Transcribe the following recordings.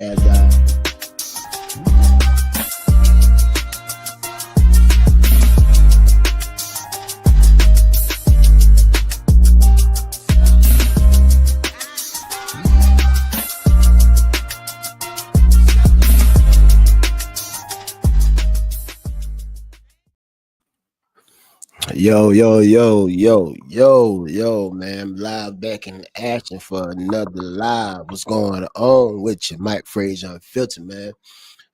as yo, man. Live back in action for another live. What's going on with you? Mike Frazier Unfiltered, man.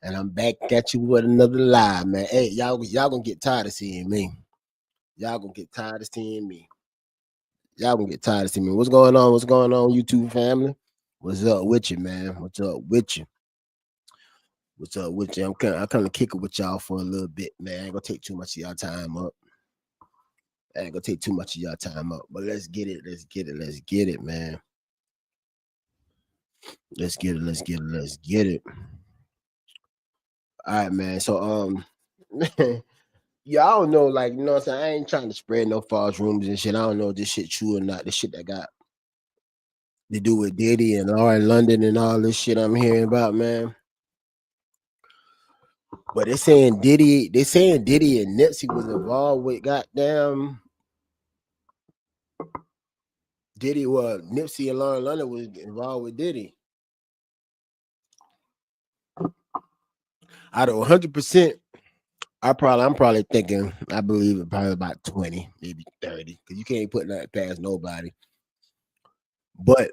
And I'm back at you with another live, man. Hey, y'all gonna get tired of seeing me. Y'all gonna get tired of seeing me. Y'all gonna get tired of seeing me. What's going on? What's going on, YouTube family? What's up with you, man? What's up with you? What's up with you? I'm kind of kick it with y'all for a little bit, man. I ain't gonna take too much of y'all time up. I ain't gonna take too much of y'all time up, but let's get it, man. Let's get it. All right, man. So yeah, I don't know, like, you know what I'm saying? I ain't trying to spread no false rumors and shit. I don't know if this shit true or not. The shit that got to do with Diddy and London and all this shit I'm hearing about, man. But they're saying Diddy and Nipsey was involved with goddamn Diddy. Well, Nipsey and Lauren London was involved with Diddy. Out of 100%, I'm probably thinking, I believe it probably about 20, maybe 30, because you can't put that past nobody. But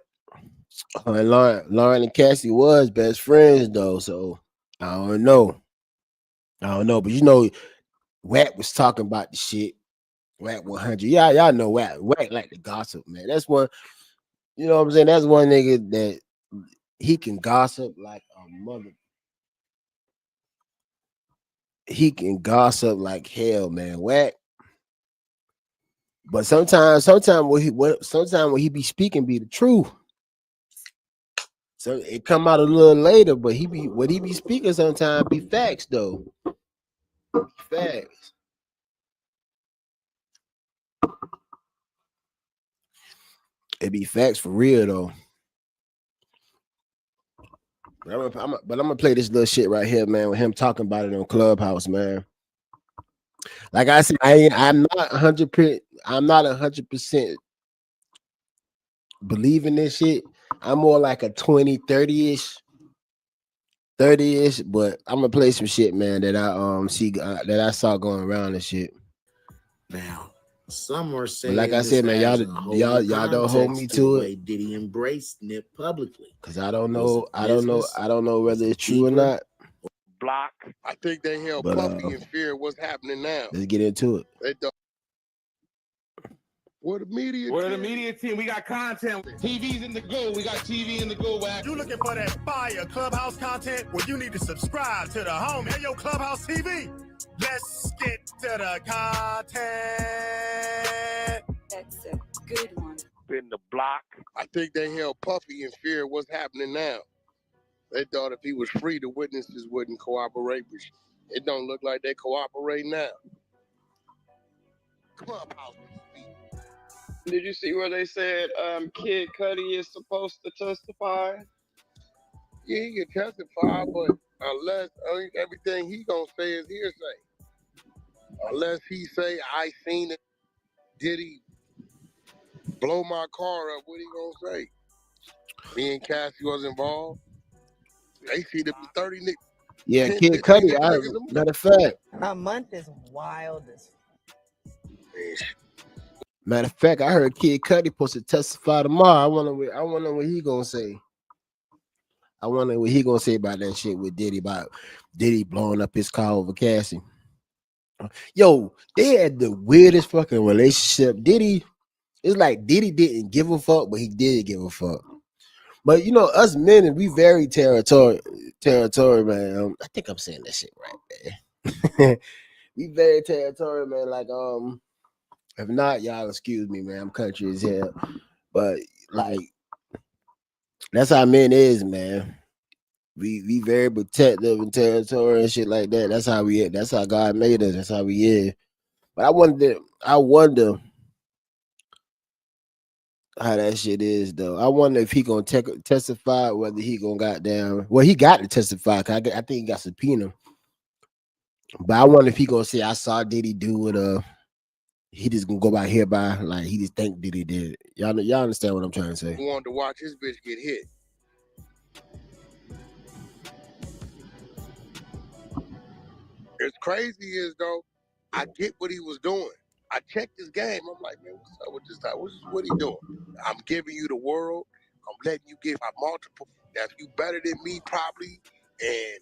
Lauren and Cassie was best friends though, so I don't know. But you know, Wack was talking about the shit. Wack 100. Yeah, y'all know Wack. Wack like the gossip, man. That's one, you know what I'm saying? That's one nigga that he can gossip like a mother. He can gossip like hell, man. Wack. But sometimes when he be speaking be the truth. So it come out a little later, but he be speaking sometimes be facts though. Facts. It be facts for real though. But I'm gonna play this little shit right here, man, with him talking about it on Clubhouse, man. Like I said, I'm not 100% believing this shit. I'm more like a 20, 30-ish, but I'm gonna play some shit, man, that I see that I saw going around and shit. Now, some are saying, but like I said, man, y'all don't hold me to it. Diddy embraced Nip publicly, cause I don't know whether it's true or not. Block. I think they held Puffy in fear of what's happening now. Let's get into it. Where the media team? We got content. TV's in the go. We got TV in the go. You looking for that fire Clubhouse content? Well, you need to subscribe to the home. Hey, yo, Clubhouse TV. Let's get to the content. That's a good one. In the block. I think they held Puffy in fear of what's happening now. They thought if he was free, the witnesses wouldn't cooperate, but it don't look like they cooperate now. Clubhouse. Did you see where they said Kid Cudi is supposed to testify? Yeah, he can testify, but unless everything he gonna say is hearsay. Unless he say, I seen it, Diddy blow my car up, what he gonna say? Me and Cassie was involved. They see the 30 niggas. Yeah, Kid Cudi. Matter of fact, a month is wild as. Matter of fact, I heard Kid Cudi supposed to testify tomorrow. I wonder what he gonna say. I wonder what he gonna say about that shit with Diddy, about Diddy blowing up his car over Cassie. Yo, they had the weirdest fucking relationship. It's like Diddy didn't give a fuck, but he did give a fuck. But you know, us men, we very territorial, man. I think I'm saying that shit right, man. We very territorial, man. Like, if not, y'all excuse me, man. I'm country as hell. But like, that's how men is, man. We very protective and territorial and shit like that. That's how we is. That's how God made us. That's how we is. But I wonder how that shit is though. I wonder if he gonna testify, whether he gonna goddamn. Well, he got to testify. 'Cause I think he got subpoena. But I wonder if he gonna say I saw Diddy do it. He just gonna go by hereby, like he just think Diddy did it. Y'all understand what I'm trying to say? Wanted to watch his bitch get hit. As crazy is though, I get what he was doing. I checked his game. I'm like, man, what's up with this guy? What he doing? I'm giving you the world. I'm letting you get my multiple. That's you better than me probably. And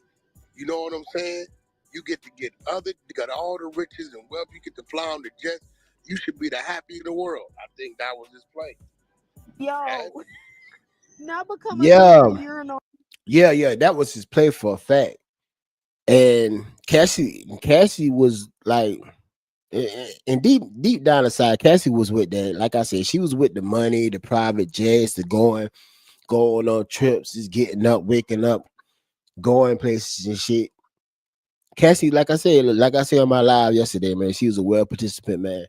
you know what I'm saying? You get to get you got all the riches and wealth. You get to fly on the jets. You should be the happy of the world. I think that was his play. Yo, now become a Yeah, urinal. yeah. That was his play for a fact. And Cassie was like, and deep down inside, Cassie was with that. Like I said, she was with the money, the private jets, the going on trips, just getting up, waking up, going places and shit. Cassie, like I said on my live yesterday, man, she was a well participant, man.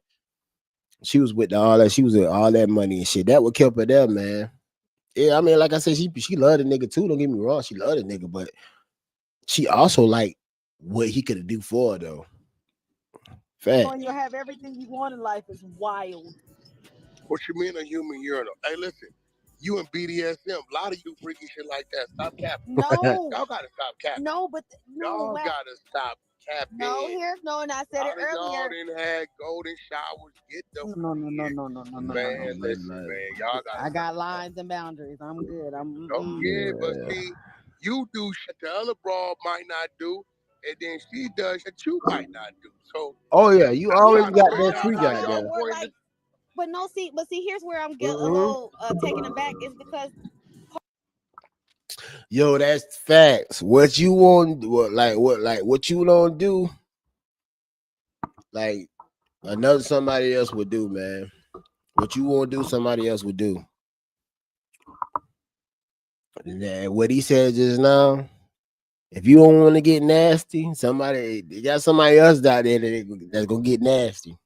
She was with all that. She was with all that money and shit. That would keep her there, man. Yeah, I mean, like I said, she loved the nigga too. Don't get me wrong, she loved the nigga, but she also like what he could do for her though. Fact. When you have everything you want in life is wild. What you mean a human urinal? Hey, listen, you and BDSM, a lot of you freaky shit like that. Stop capping. No, Y'all gotta stop capping. no, but Y'all gotta stop capping. No, here's no, and I said it Y'all earlier. done had golden showers. Get the No, man. Listen, man. Y'all gotta. I got lines and boundaries. I'm good. Yeah, but see, you do shit the other broad might not do, and then she does shit you might not do. So. Oh yeah, you always got that free guy y'all there. pointing But no, see, here's where I'm getting a little taken aback is because Yo, that's facts. What you want? What you don't do? Like somebody else would do, man. What you won't do, somebody else would do. And what he said just now. If you don't want to get nasty, you got somebody else out there that's gonna get nasty.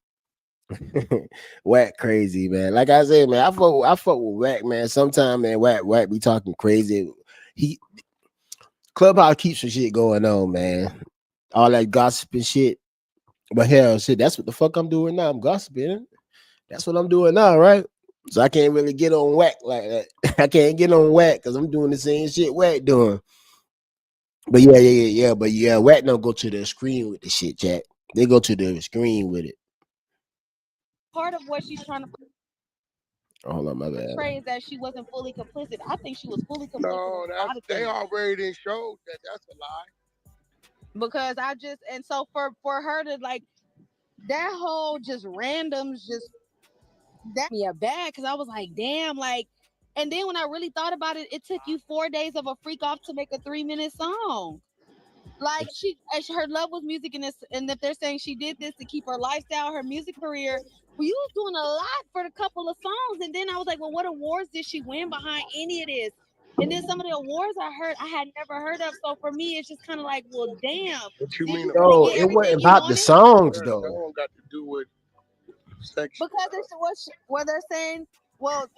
Whack crazy, man. Like I said, man, I fuck with Whack, man. Sometimes, man, Whack be talking crazy. He Clubhouse keeps some shit going on, man. All that gossip and shit. But hell, shit, that's what the fuck I'm doing now. I'm gossiping. That's what I'm doing now, right? So I can't really get on Whack like that. I can't get on Whack because I'm doing the same shit Whack doing. But yeah. Whack don't go to the screen with the shit, Jack. They go to the screen with it. part of what she's trying to Hold on, my bad. portray is that she wasn't fully complicit. I think she was fully complicit. No, they already didn't show that. That's a lie. Because so for her to like that whole just randoms just that me a bad because I was like, damn, like, and then when I really thought about it, it took you 4 days of a freak off to make a 3-minute song. Like her love was music and that they're saying she did this to keep her lifestyle, her music career. Well, you was doing a lot for a couple of songs, and then I was like, well, what awards did she win behind any of this? And then some of the awards I had never heard of. So for me, it's just kind of like, well, damn. What you mean? No, it wasn't about the songs though. That don't got to do with sex. Because it's what they're saying. Well,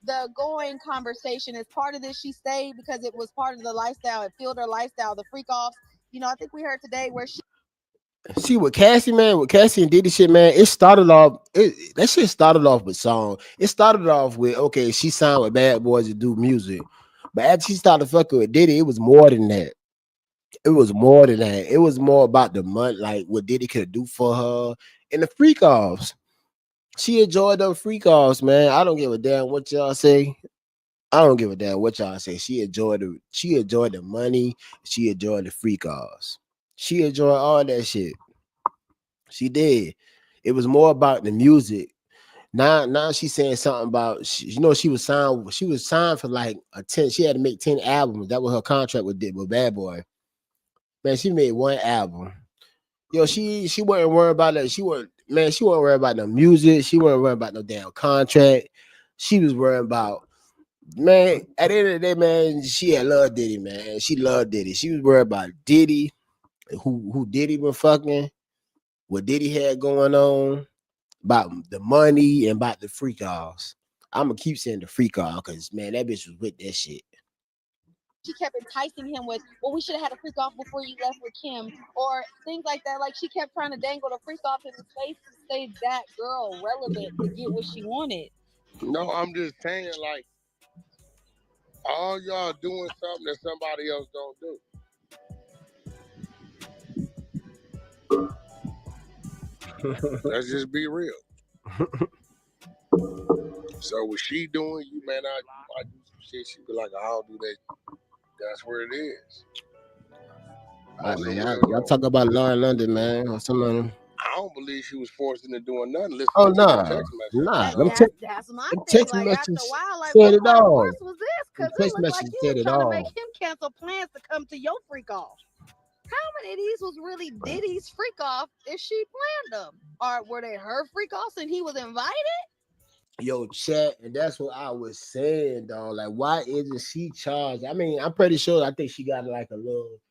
the going conversation is part of this. She stayed because it was part of the lifestyle. It fueled her lifestyle. The freak offs. You know, I think we heard today where she. See with Cassie, man, with Cassie and Diddy shit, man, it started off. That shit started off with song. It started off with okay, she signed with Bad Boys to do music, but after she started fucking with Diddy, it was more than that. It was more than that. It was more about the money, like what Diddy could do for her and the freak offs. She enjoyed them freak offs, man. I don't give a damn what y'all say. I don't give a damn what y'all say. She enjoyed the money. She enjoyed the freak offs. She enjoyed all that shit. She did. It was more about the music. Now she's saying something about she was signed. She was signed for like 10. She had to make 10 albums. That was her contract with Bad Boy. Man, she made one album. Yo, she wasn't worried about that. She wasn't worried about no music. She wasn't worried about no damn contract. She was worried about, man, at the end of the day, man, she had loved Diddy, man. She loved Diddy. She was worried about Diddy, who Diddy been fucking, what Diddy had going on, about the money and about the freak offs. I'm gonna keep saying the freak off because man, that bitch was with that shit. She kept enticing him with, well, we should have had a freak off before you left with Kim, or things like that. Like she kept trying to dangle the freak off in his face to stay that girl relevant to get what she wanted. No, I'm just saying, like, all y'all doing something that somebody else don't do. Let's just be real. So what she doing, you may not do some shit. She be like, I don't do that. That's where it is. All right, man. Y'all talk about London, man, or some of them. I don't believe she was forced into doing nothing. Listen Oh, to nah. the text message. Nah. That's my them thing. text Like after a messages while, like said what it kind of all. force was this? Because Them it text looked like messages you said was it trying to all. make him cancel plans to come to your freak off. How many of these was really Diddy's freak off if she planned them? Or were they her freak offs and he was invited? Yo, chat, and that's what I was saying, dog. Like, why isn't she charged? I mean, I'm pretty sure. I think she got like a little.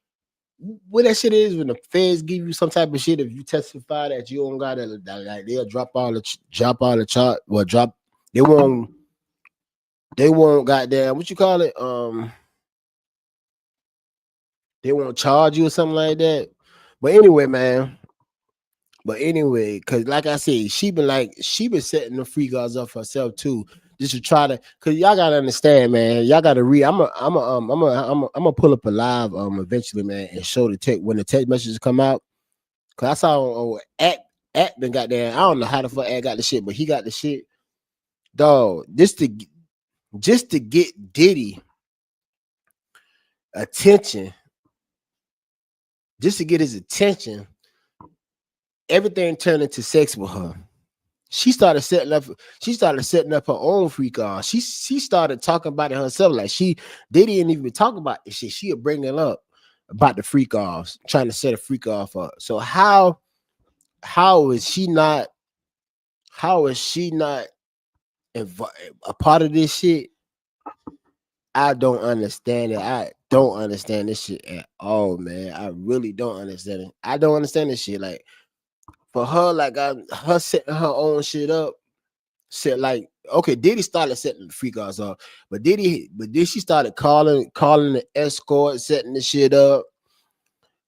What that shit is when the feds give you some type of shit. If you testify that you don't got it, like they'll drop all the chart. Well, drop. They won't. They won't. Goddamn, what you call it? They won't charge you or something like that. But anyway, man. Cause like I said, she been setting the free guards up herself too, just to try to. Cause y'all gotta understand, man. Y'all gotta read. I'm gonna pull up a live eventually, man, and show the text when the text messages come out. Cause I saw Act been got there. I don't know how the fuck Act got the shit, but he got the shit, dog. Just to get Diddy attention, just to get his attention. Everything turned into sex with her. She started setting up her own freak off. She started talking about it herself. Like they didn't even talk about this shit. She would bring it up about the freak offs, trying to set a freak off up. So how is she not a part of this shit? I don't understand it. I don't understand this shit at all, man. I really don't understand it. I don't understand this shit. Like for her, like her setting her own shit up. Said like, okay, Diddy started setting the freak offs up, but then she started calling the escort, setting the shit up.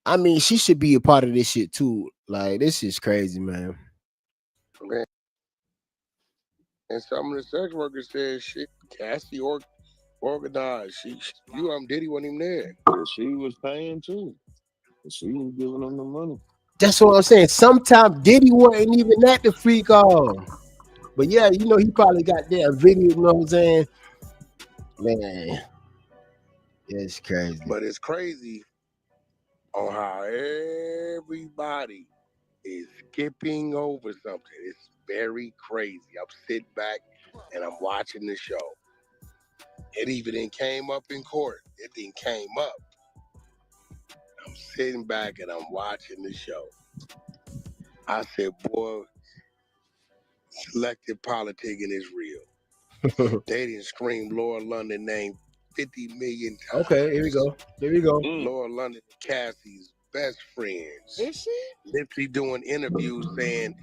I mean, she should be a part of this shit too. Like, this is crazy, man. And some of the sex workers said shit. Cassie organized. Diddy wasn't even there. Yeah, she was paying too. She was giving them the money. That's what I'm saying. Sometimes Diddy wasn't even at the freak off. But yeah, he probably got that video, you know what I'm saying? Man, it's crazy. But it's crazy on how everybody is skipping over something. It's very crazy. I'm sitting back and I'm watching the show. It even came up in court. It then came up. I'm sitting back and I'm watching the show. I said, boy, selective politicking is real. They didn't scream Laura London name 50 million times. Okay, here we go. Laura London and Cassie's best friends. Is she? Nipsey doing interviews saying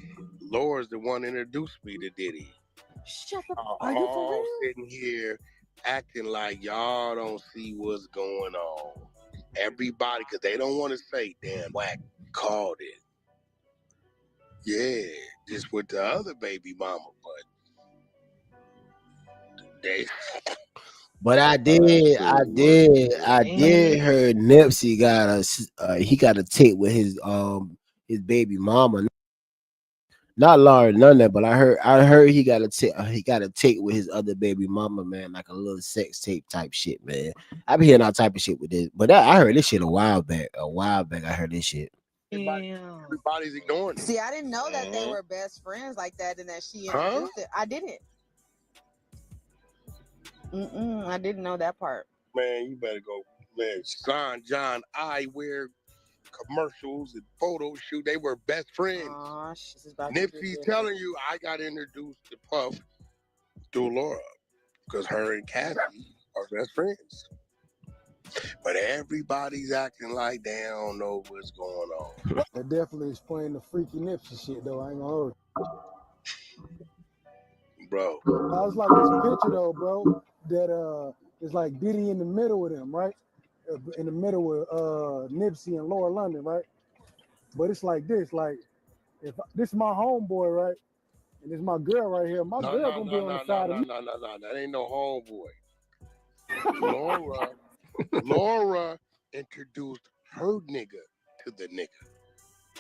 Laura's the one introduced me to Diddy. Shut up. Are you for real? Sitting here acting like y'all don't see what's going on. Everybody, because they don't want to say, damn, Wack called it. Yeah, just with the other baby mama, But I did heard Nipsey got a tape with his baby mama. Not Lauren, none of that, but I heard he got a tape with his other baby mama, man, like a little sex tape type shit, man. I be hearing all type of shit with this, but I heard this shit a while back. I heard this shit. Everybody's ignoring it. See, I didn't know that they were best friends like that, and that she introduced it. I didn't. I didn't know that part. Man, you better go. Man, Son John eyewear commercials and photo shoot. They were best friends. Nipsey's telling you, I got introduced to Puff through Laura because her and Cassie are best friends. But everybody's acting like they don't know what's going on. That definitely explained the freaky Nipsey shit, though. I ain't gonna hold you. bro. It's like this picture though, bro. That it's like Diddy in the middle with him, right? In the middle with Nipsey and Laura London, right? But it's like this, like if this is my homeboy, right, and this is my girl right here, my No, girl no, gonna no, be on the no, no, side no, of me. no, no, no. That ain't no homeboy. Laura introduced her nigga to the nigga.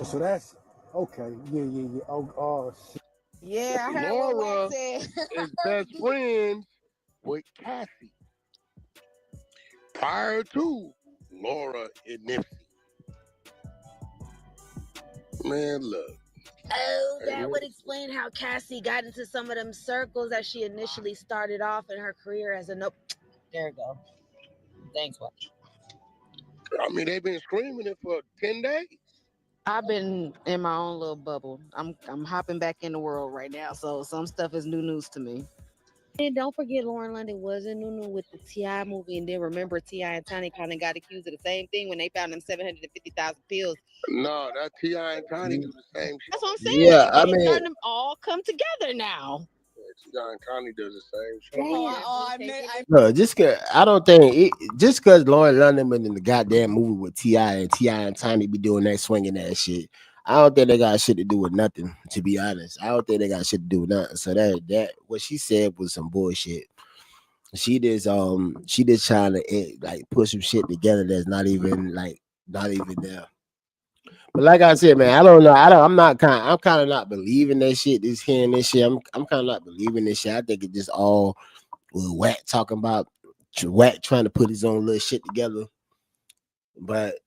So that's okay. Yeah. Oh shit. Yeah, I heard what Laura Wax said. is best friends with Cassie. Prior to Laura and Nipsey. Man, look. Oh, Hey, that would explain how Cassie got into some of them circles that she initially started off in her career as a nope. There you go. Thanks, Wax. I mean, they've been screaming it for 10 days. I've been in my own little bubble. I'm hopping back in the world right now, so some stuff is new news to me. And don't forget, Lauren London was in Nunu with the T.I. movie, and then remember T.I. and Tiny kind of got accused of the same thing when they found them 750,000 pills. No, that T.I. and Tiny do the same shit. That's what I'm saying. Yeah, I It's mean, starting to all come together now. T.I. and Tiny does the same shit. no, I don't think just because Lauren London been in the goddamn movie with T.I. and Tiny be doing that swinging that shit. I don't think they got shit to do with nothing. To be honest, I don't think they got shit to do with nothing. So that what she said was some bullshit. She just trying to like put some shit together that's not even there. But like I said, man, I don't know. I'm kind of not believing that shit. Hearing this shit. I'm kind of not believing this shit. I think it just all was Wack talking about Wack trying to put his own little shit together. But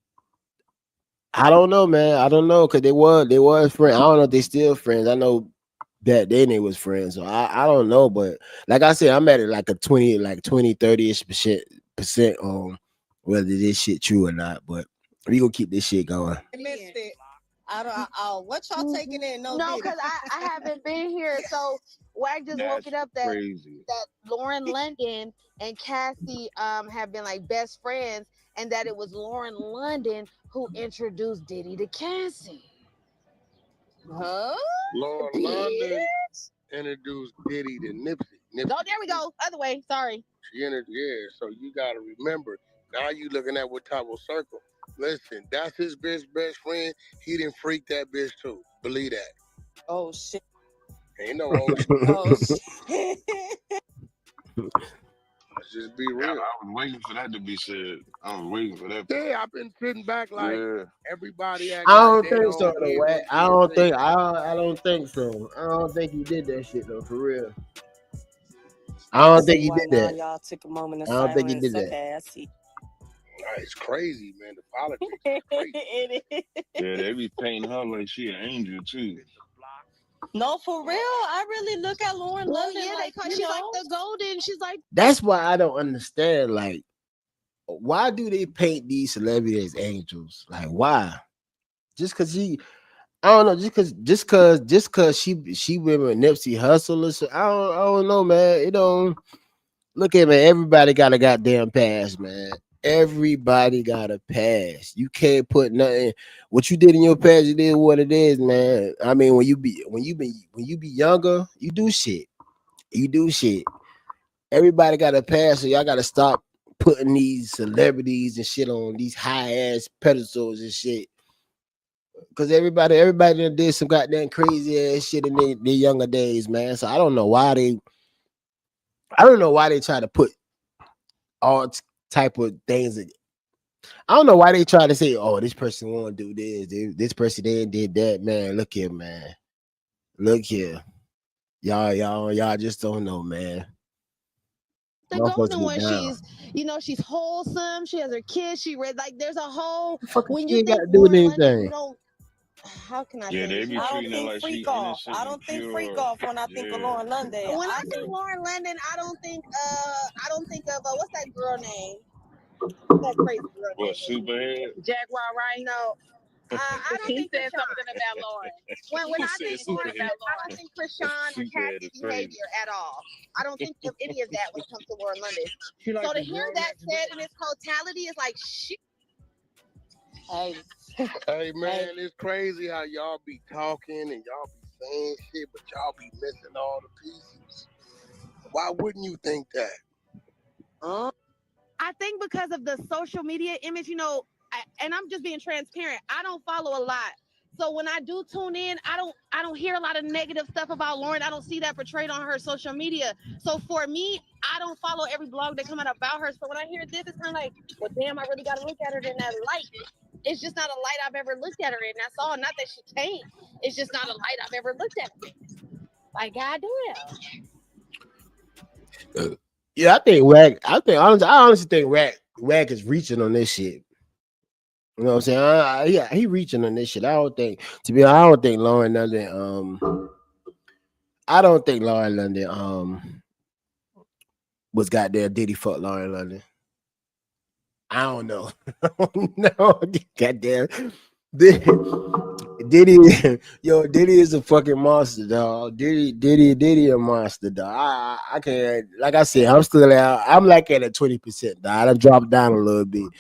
I don't know, man. I don't know because they was friends. I don't know if they still friends. I know that they was friends. So I don't know. But like I said, I'm at it like a 30-ish percent on whether this shit true or not. But we gonna keep this shit going. I missed it. What y'all taking in? No, because I haven't been here. So Wag just woke That's it up that crazy. Lauren London and Cassie have been like best friends, and that it was Lauren London who introduced Diddy to Cassie. Huh? Laura London introduced Diddy to Nipsey. Oh, there we go. Other way. Sorry. So you gotta remember. Now you looking at what type of circle. Listen, that's his best friend. He didn't freak that bitch too. Believe that. Oh shit. Ain't no old shit. Oh shit. Let's just be real. I was waiting for that to be said. I was waiting for that. Yeah, I've been sitting back like everybody act I don't like they think so don't though, get Wack. what I don't they think so. I don't think he did that shit though, for real. I don't think he did Now that. y'all took a moment of I don't think he silence. did that. Okay, I see. It's crazy, man. The politics is crazy. It is. Yeah, they be painting her like she an angel too. No, for real. I really look at Lauren London like she's like the golden. She's like That's why I don't understand. Like, why do they paint these celebrities as angels? Like, why? Just because I don't know. Just cause she went with Nipsey Hussle or so. I don't know, man. It don't look at me. Everybody got a goddamn pass, man. Everybody got a pass. You can't put nothing. What you did in your past, it is what it is, man. I mean, when you be younger, you do shit. You do shit. Everybody got a pass, so y'all got to stop putting these celebrities and shit on these high ass pedestals and shit. Cause everybody done did some goddamn crazy ass shit in their younger days, man. So I don't know why they try to put all type of things. I don't know why they try to say, "Oh, this person want to do this. This person did that." Man, look here, man. Look here, y'all just don't know, man. the golden one. She's wholesome. She has her kids. She read like there's a whole. When you think Lauren London, you don't. How can I say? They be I don't treating her think like she freak off. innocent I and don't think pure. freak off when I think of Lauren London. When I think Lauren London, I don't think of what's that girl name? That crazy girl name. What, Superhead? Jaguar Rhino. I don't think said something about Lauren. When I think Lauren, I don't think Krishan or Cassie behavior at all. I don't think of any of that when it comes to Lauren London. So to hear that said in its totality is like shit. Hey man, it's crazy how y'all be talking and y'all be saying shit, but y'all be missing all the pieces. Why wouldn't you think that? I think because of the social media image, and I'm just being transparent. I don't follow a lot. So when I do tune in, I don't hear a lot of negative stuff about Lauren. I don't see that portrayed on her social media. So for me, I don't follow every blog that come out about her. So when I hear this, it's kind of like, well, damn, I really got to look at her in that light. It's just not a light I've ever looked at her in. That's all. Not that she can't. It's just not a light I've ever looked at her in. Like, goddamn. Yeah, I think Wack. I honestly think Wack is reaching on this shit. You know what I'm saying? Yeah, he reaching on this shit. I don't think Lauren London. I don't think Lauren London was goddamn Diddy fuck Lauren London. I don't know. No, goddamn. Diddy is a fucking monster, dog. Diddy a monster, dog. I can't, like I said, I'm still out. I'm like at a 20%, dog. I dropped down a little bit.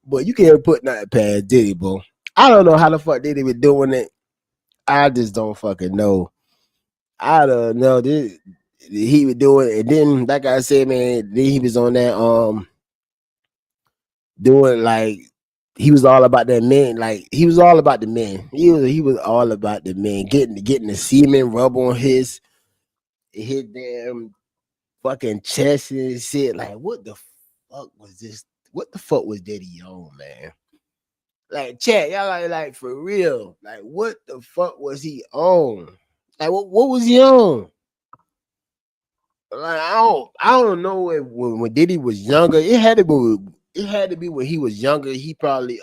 But you can't put nothing past Diddy, bro. I don't know how the fuck Diddy was doing it. I just don't fucking know. I don't know. He was doing it. And then, like I said, man, then he was on that doing like he was all about that man. Like he was all about the men. He was all about the men. Getting the semen rub on his damn fucking chest and shit. Like what the fuck was this? What the fuck was Diddy on, man? Like chat, y'all like for real. Like what the fuck was he on? Like what was he on? Like I don't know if when Diddy was younger, it had to be when he was younger. He probably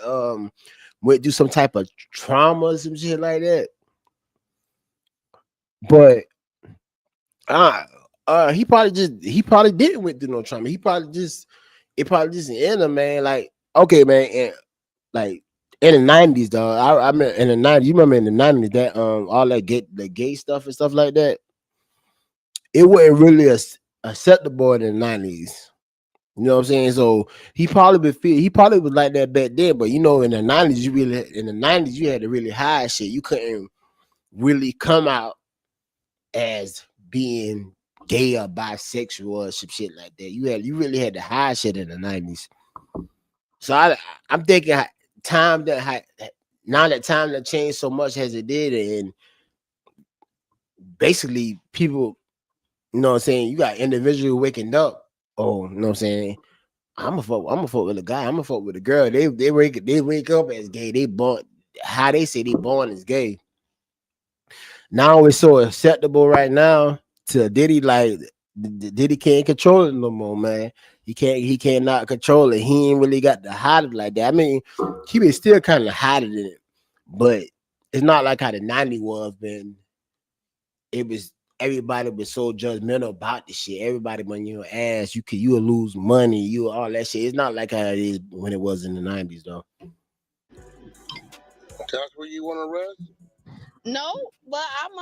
went through some type of trauma or some shit like that. But he probably didn't went through no trauma. It probably just in him, man. Like okay, man, and like in the 90s, dog. I remember in the 90s. You remember in the 90s that all that gay stuff and stuff like that. It wasn't really acceptable in the 90s. You know what I'm saying? So he probably was like that back then. But in the 90s, you had to really hide shit. You couldn't really come out as being gay or bisexual or some shit like that. You really had to hide shit in the 90s. So I'm thinking now that time that changed so much as it did, and basically people, you know what I'm saying, you got individuals waking up. Oh, you know what I'm saying? I'm a fuck with a guy. I'm a fuck with a girl. They wake up as gay. They born how they say they born as gay. Now it's so acceptable right now to Diddy. Like Diddy can't control it no more, man. He cannot control it. He ain't really got to hide it like that. I mean, he been still kind of hiding it, but it's not like how the 90s was. Man, it was. Everybody was so judgmental about the shit. Everybody, when you ask, you will lose money, you all that shit. It's not like how it is when it was in the 90s, though. That's where you want to rest? No, but I'm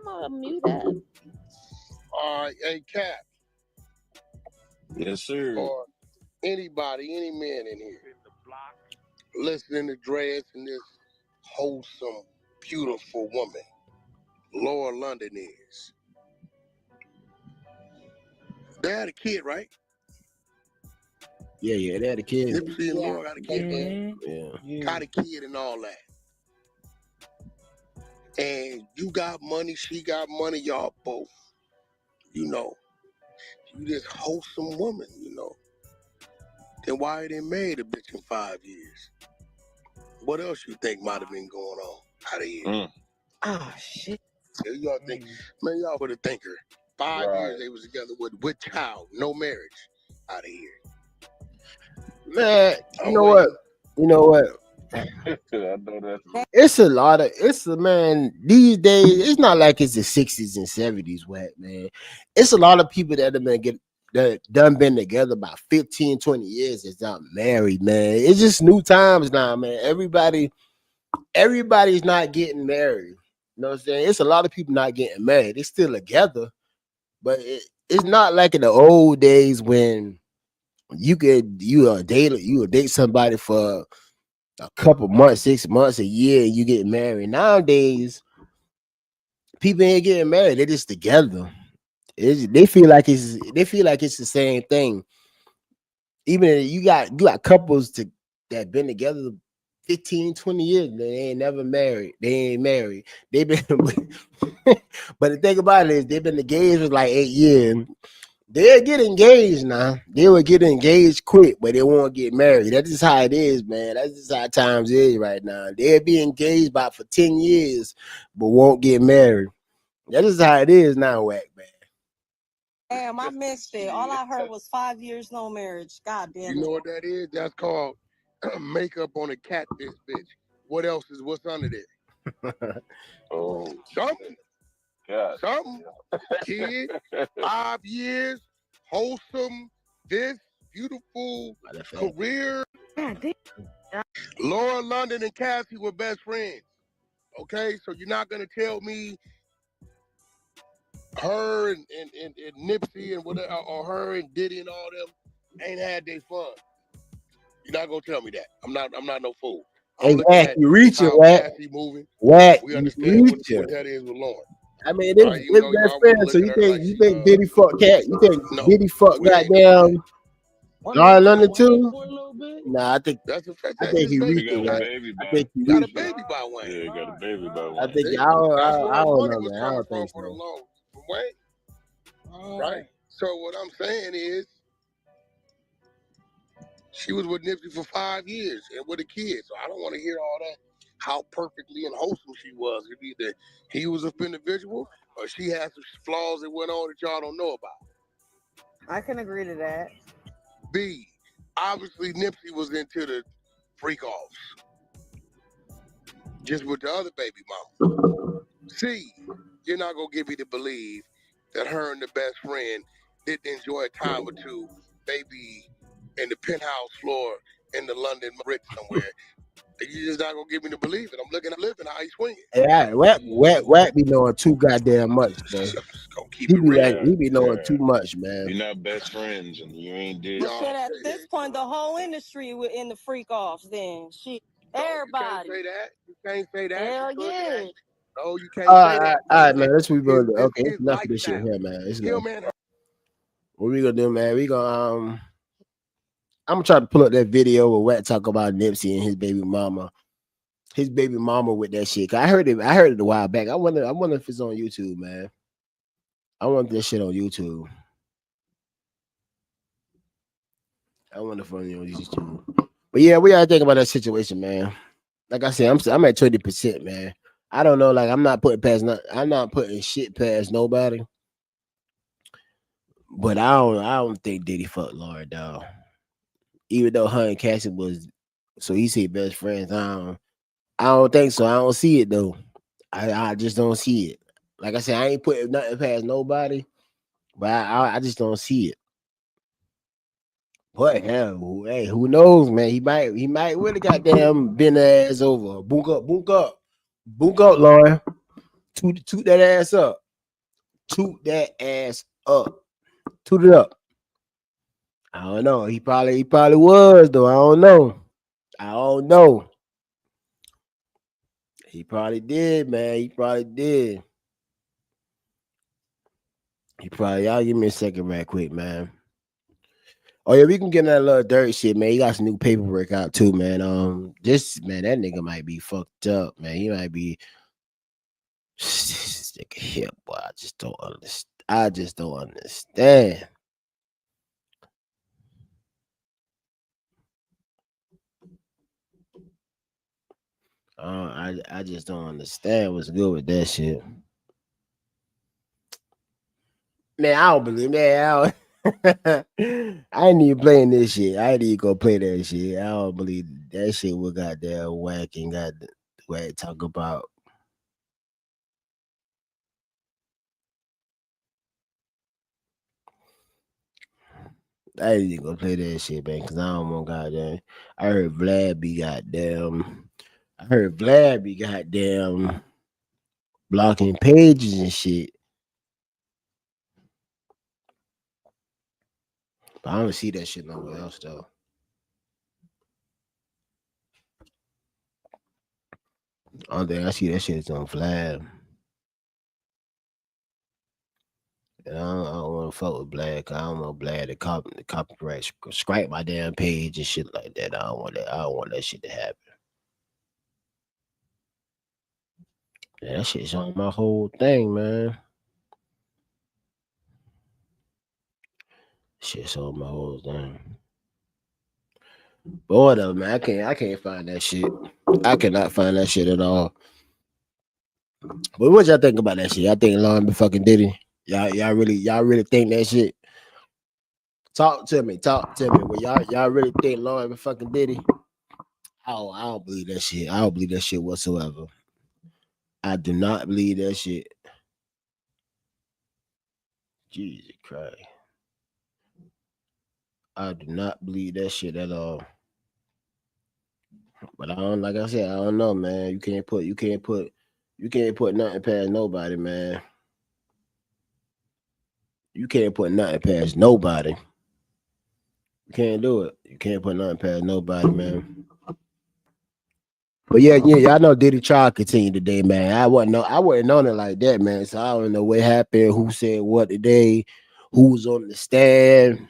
a mute up. Hey, Cap. Yes, sir. Or anybody, any man in here, listening to Dreads and this wholesome, beautiful woman, Laura London is. They had a kid, right? Yeah, they had a kid. Nipsey and Laura got a kid, man. Yeah. Got a kid and all that. And you got money, she got money, y'all both, you this wholesome woman, Then why they made a bitch in 5 years? What else you think might have been going on out of here? Oh shit. So y'all think, man, y'all would have thinker. 5 years they was together with child, no marriage out of here. Man, you know what? I know that. It's a man these days. It's not like it's the 60s and 70s, man. It's a lot of people that done been together about 15, 20 years. It's not married, man. It's just new times now, man. Everybody's not getting married. You know what I'm saying? It's a lot of people not getting married. They're still together, but it's not like in the old days when you would date somebody for a couple months, 6 months, a year, and you get married. Nowadays, people ain't getting married. They just together. They feel like it's the same thing. Even if you got couples that been together 15, 20 years, they ain't never married. They ain't married. They been but the thing about it is they've been engaged for like 8 years. They'll get engaged now. They will get engaged quick, but they won't get married. That's just how it is, man. That's just how times is right now. They'll be engaged about for 10 years, but won't get married. That's just how it is now, whack, man. Damn, I missed it. All I heard was 5 years no marriage. God You damn it. know what that is? That's called makeup on a catfish, bitch. What's under there? Oh, Something. God. Something. Kid, 5 years, wholesome, this, beautiful, career. Laura London and Cassie were best friends. Okay, so you're not gonna tell me her and Nipsey and whatever, or her and Diddy and all them ain't had their fun. You're not gonna tell me that. I'm not no fool. I'm Hey, looking Whack, at you reaching, how Whack. Cassie moving. Whack, We you understand what reaching. that is with Lauren. I mean, Right? Even it's though best y'all want to friend. So look at her like you she think Diddy fuck Cat? You think no, Diddy fuck we ain't doing that. goddamn One Laura little bit, London one little too? for a little bit. Nah, I think That's a fact. I That's think his he baby. He got reaching, a Whack. baby I by think he Got a reaching. baby by Wayne. Yeah, got a baby by I Wayne. think See? I don't, That's I, where I her don't money know, was man. I coming don't from think for the so. loan from Wayne. Right? So what I'm saying is she was with Nipsey for 5 years and with a kid. So I don't want to hear all that how perfectly and wholesome she was. If either he was an individual or she had some flaws that went on that y'all don't know about. I can agree to that. B, obviously Nipsey was into the freak offs, just with the other baby mama. C, you're not gonna get me to believe that her and the best friend didn't enjoy a time or two, maybe in the penthouse floor in the London Ritz somewhere. You just not gonna get me to believe it. I'm looking at living how he's swinging. Yeah, Whack be knowing too goddamn much, man. Just gonna keep He it be real. like, he be knowing Yeah. too much, man. You're not best friends, and you ain't did. Well, shit, at this point, the whole industry in the freak offs. Then shit, everybody. You can't say that. You can't say that. Hell yeah. No, you can't All say that. right, man. Let's rebuild it. His Okay, it's enough of this shit lifestyle. here, man. Let's go. Him and her. What we gonna do, man? We gonna I'm gonna try to pull up that video where Whack talk about Nipsey and his baby mama. His baby mama with that shit. 'Cause I heard it a while back. I wonder if it's on YouTube, man. I want this shit on YouTube. I wonder if it's on YouTube. But yeah, we gotta think about that situation, man. Like I said, I'm at 20%, man. I don't know. Like I'm not putting shit past nobody. But I don't think Diddy fucked Laura, dog. Even though her and Cassie was, so he said best friends. I don't think so. I don't see it though. I just don't see it. Like I said, I ain't putting nothing past nobody, but I just don't see it. But hell, hey, who knows, man? He might really goddamn bend the ass over. Book up, Lauren. Toot that ass up. Toot that ass up. Toot it up. I don't know. He probably was though. I don't know. He probably did, man. He probably did. Y'all give me a second right quick, man. Oh yeah, we can get that little dirt shit, man. He got some new paperwork out too, man. That nigga might be fucked up, man. He might be this nigga here, boy. I just don't understand. I just don't understand what's good with that shit. Man, I don't believe, man. I ain't even playing this shit. I ain't even go play that shit. I don't believe that shit. We got that whack and got the whack talk about. I ain't even gonna play that shit, man, because I don't want goddamn. I heard Vlad be goddamn blocking pages and shit. But I don't see that shit nowhere else though. I don't think I see that shit on Vlad. And I don't want to fuck with Black. I don't want Black to copyright strike my damn page and shit like that. I don't want that. I don't want that shit to happen. Yeah, that shit's on my whole thing, man. Shit's on my whole thing. But whatever, man. I can't find that shit. I cannot find that shit at all. But what y'all think about that shit? Y'all think Lauren be fucking Diddy? Y'all really think that shit? Talk to me. Well, y'all really think Lauren be fucking Diddy? I don't believe that shit. I don't believe that shit whatsoever. I do not believe that shit. Jesus Christ. I do not believe that shit at all. But I don't, like I said, I don't know, man. You can't put nothing past nobody, man. You can't put nothing past nobody. You can't do it. You can't put nothing past nobody, man. But yeah, I know Diddy trial continued today, man. I wasn't on it like that, man. So I don't know what happened, who said what today, who was on the stand.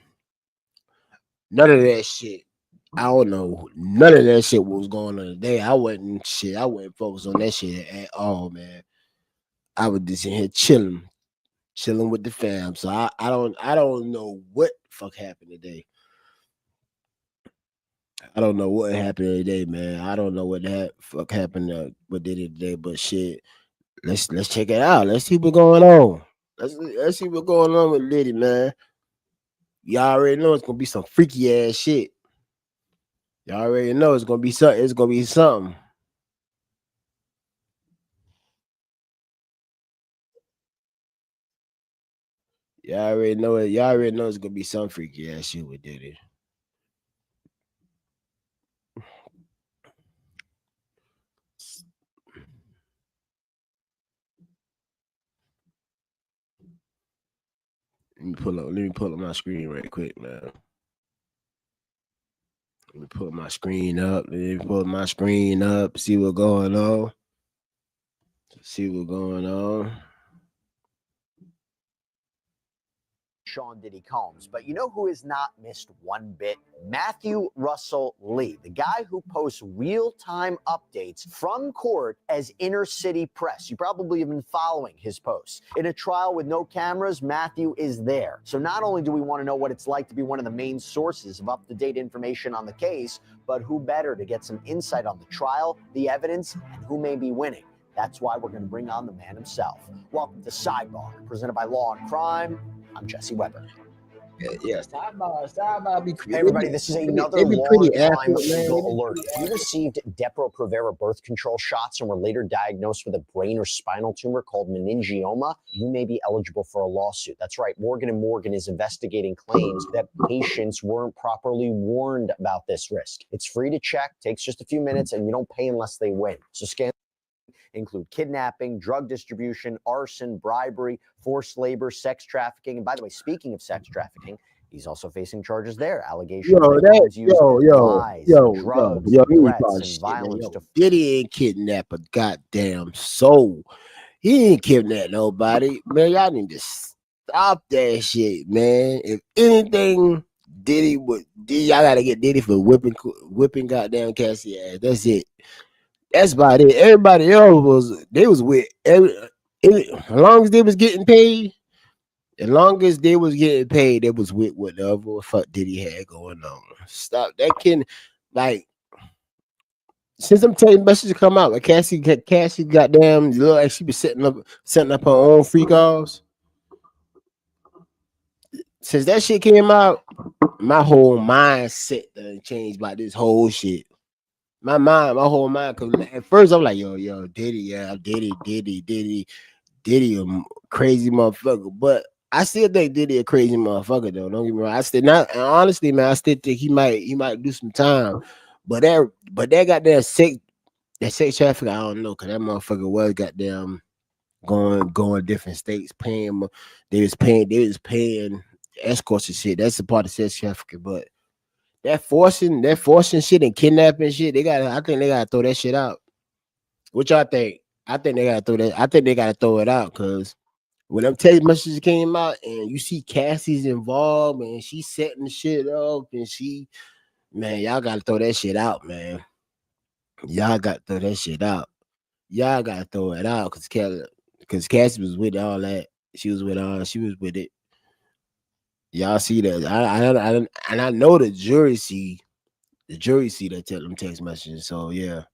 None of that shit. I don't know. None of that shit was going on today. I wasn't focused on that shit at all, man. I was just in here chilling with the fam. So I don't know what the fuck happened today. I don't know what happened today, man. I don't know what the fuck happened with Diddy today, but shit, let's check it out. Let's see what's going on. Let's see what's going on with Diddy, man. Y'all already know it's gonna be some freaky ass shit. Y'all already know it's gonna be something. It's gonna be something. Y'all already know it. Y'all already know it's gonna be some freaky ass shit with Diddy. Let me pull up my screen right quick, man. Let me pull my screen up. See what's going on. Sean Diddy Combs. But you know who has not missed one bit? Matthew Russell Lee, the guy who posts real-time updates from court as inner city press. You probably have been following his posts. In a trial with no cameras, Matthew is there. So not only do we want to know what it's like to be one of the main sources of up-to-date information on the case, but who better to get some insight on the trial, the evidence, and who may be winning. That's why we're going to bring on the man himself. Welcome to Sidebar, presented by Law and Crime. I'm Jesse Weber. Yeah, Sidebar be Hey everybody, this is another Law and Crime legal alert. If you received Depo-Provera birth control shots and were later diagnosed with a brain or spinal tumor called meningioma, you may be eligible for a lawsuit. That's right, Morgan & Morgan is investigating claims that patients weren't properly warned about this risk. It's free to check, takes just a few minutes, and you don't pay unless they win. So scan include kidnapping, drug distribution, arson, bribery, forced labor, sex trafficking. And by the way, speaking of sex trafficking, he's also facing charges there. Allegations that he used lies, drugs, threats, and violence to Diddy ain't kidnap a goddamn soul. He ain't kidnap nobody. Man, y'all need to stop that shit, man. If anything, y'all gotta get Diddy for whipping goddamn Cassie ass. That's it. That's about it. Everybody else was with as long as they was getting paid. As long as they was getting paid, they was with whatever the fuck Diddy had going on. Stop that kid. Like, since I'm telling messages come out, like Cassie goddamn look like she was setting up her own freak offs. Since that shit came out, my whole mindset done changed by this whole shit. My whole mind. Cause at first I'm like, yo, Diddy, yeah, Diddy, a crazy motherfucker. But I still think Diddy a crazy motherfucker though. Don't get me wrong. I still not, and honestly, man, I still think he might do some time. But that goddamn sex traffic, I don't know, cause that motherfucker was goddamn going different states, paying. They was paying escorts and shit. That's a part of sex trafficking, but. That forcing shit and kidnapping shit, I think they gotta throw that shit out. What y'all think? I think they gotta throw it out because when them text messages came out and you see Cassie's involved and she's setting the shit up and man, y'all gotta throw that shit out, man. Y'all gotta throw that shit out. Y'all gotta throw it out because Cassie was with all that. She was with it. Y'all see that? And I know the jury see that them text messages. So yeah.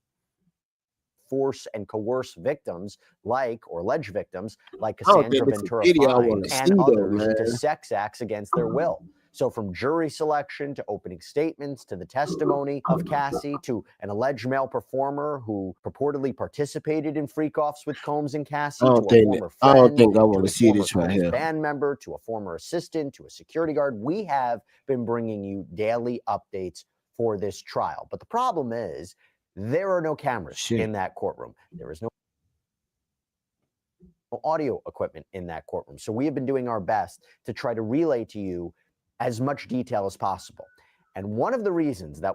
Force and coerce victims or alleged victims like I don't Cassandra think it's a Ventura video I Fine want to see and though, others into man. sex acts against their will. So from jury selection to opening statements to the testimony of Cassie to an alleged male performer who purportedly participated in freak-offs with Combs and Cassie to a former I don't friend think I to want a to see former this right Combs here. band member to a former assistant to a security guard. We have been bringing you daily updates for this trial. But the problem is there are no cameras in that courtroom. There is no audio equipment in that courtroom. So we have been doing our best to try to relay to you as much detail as possible. And one of the reasons that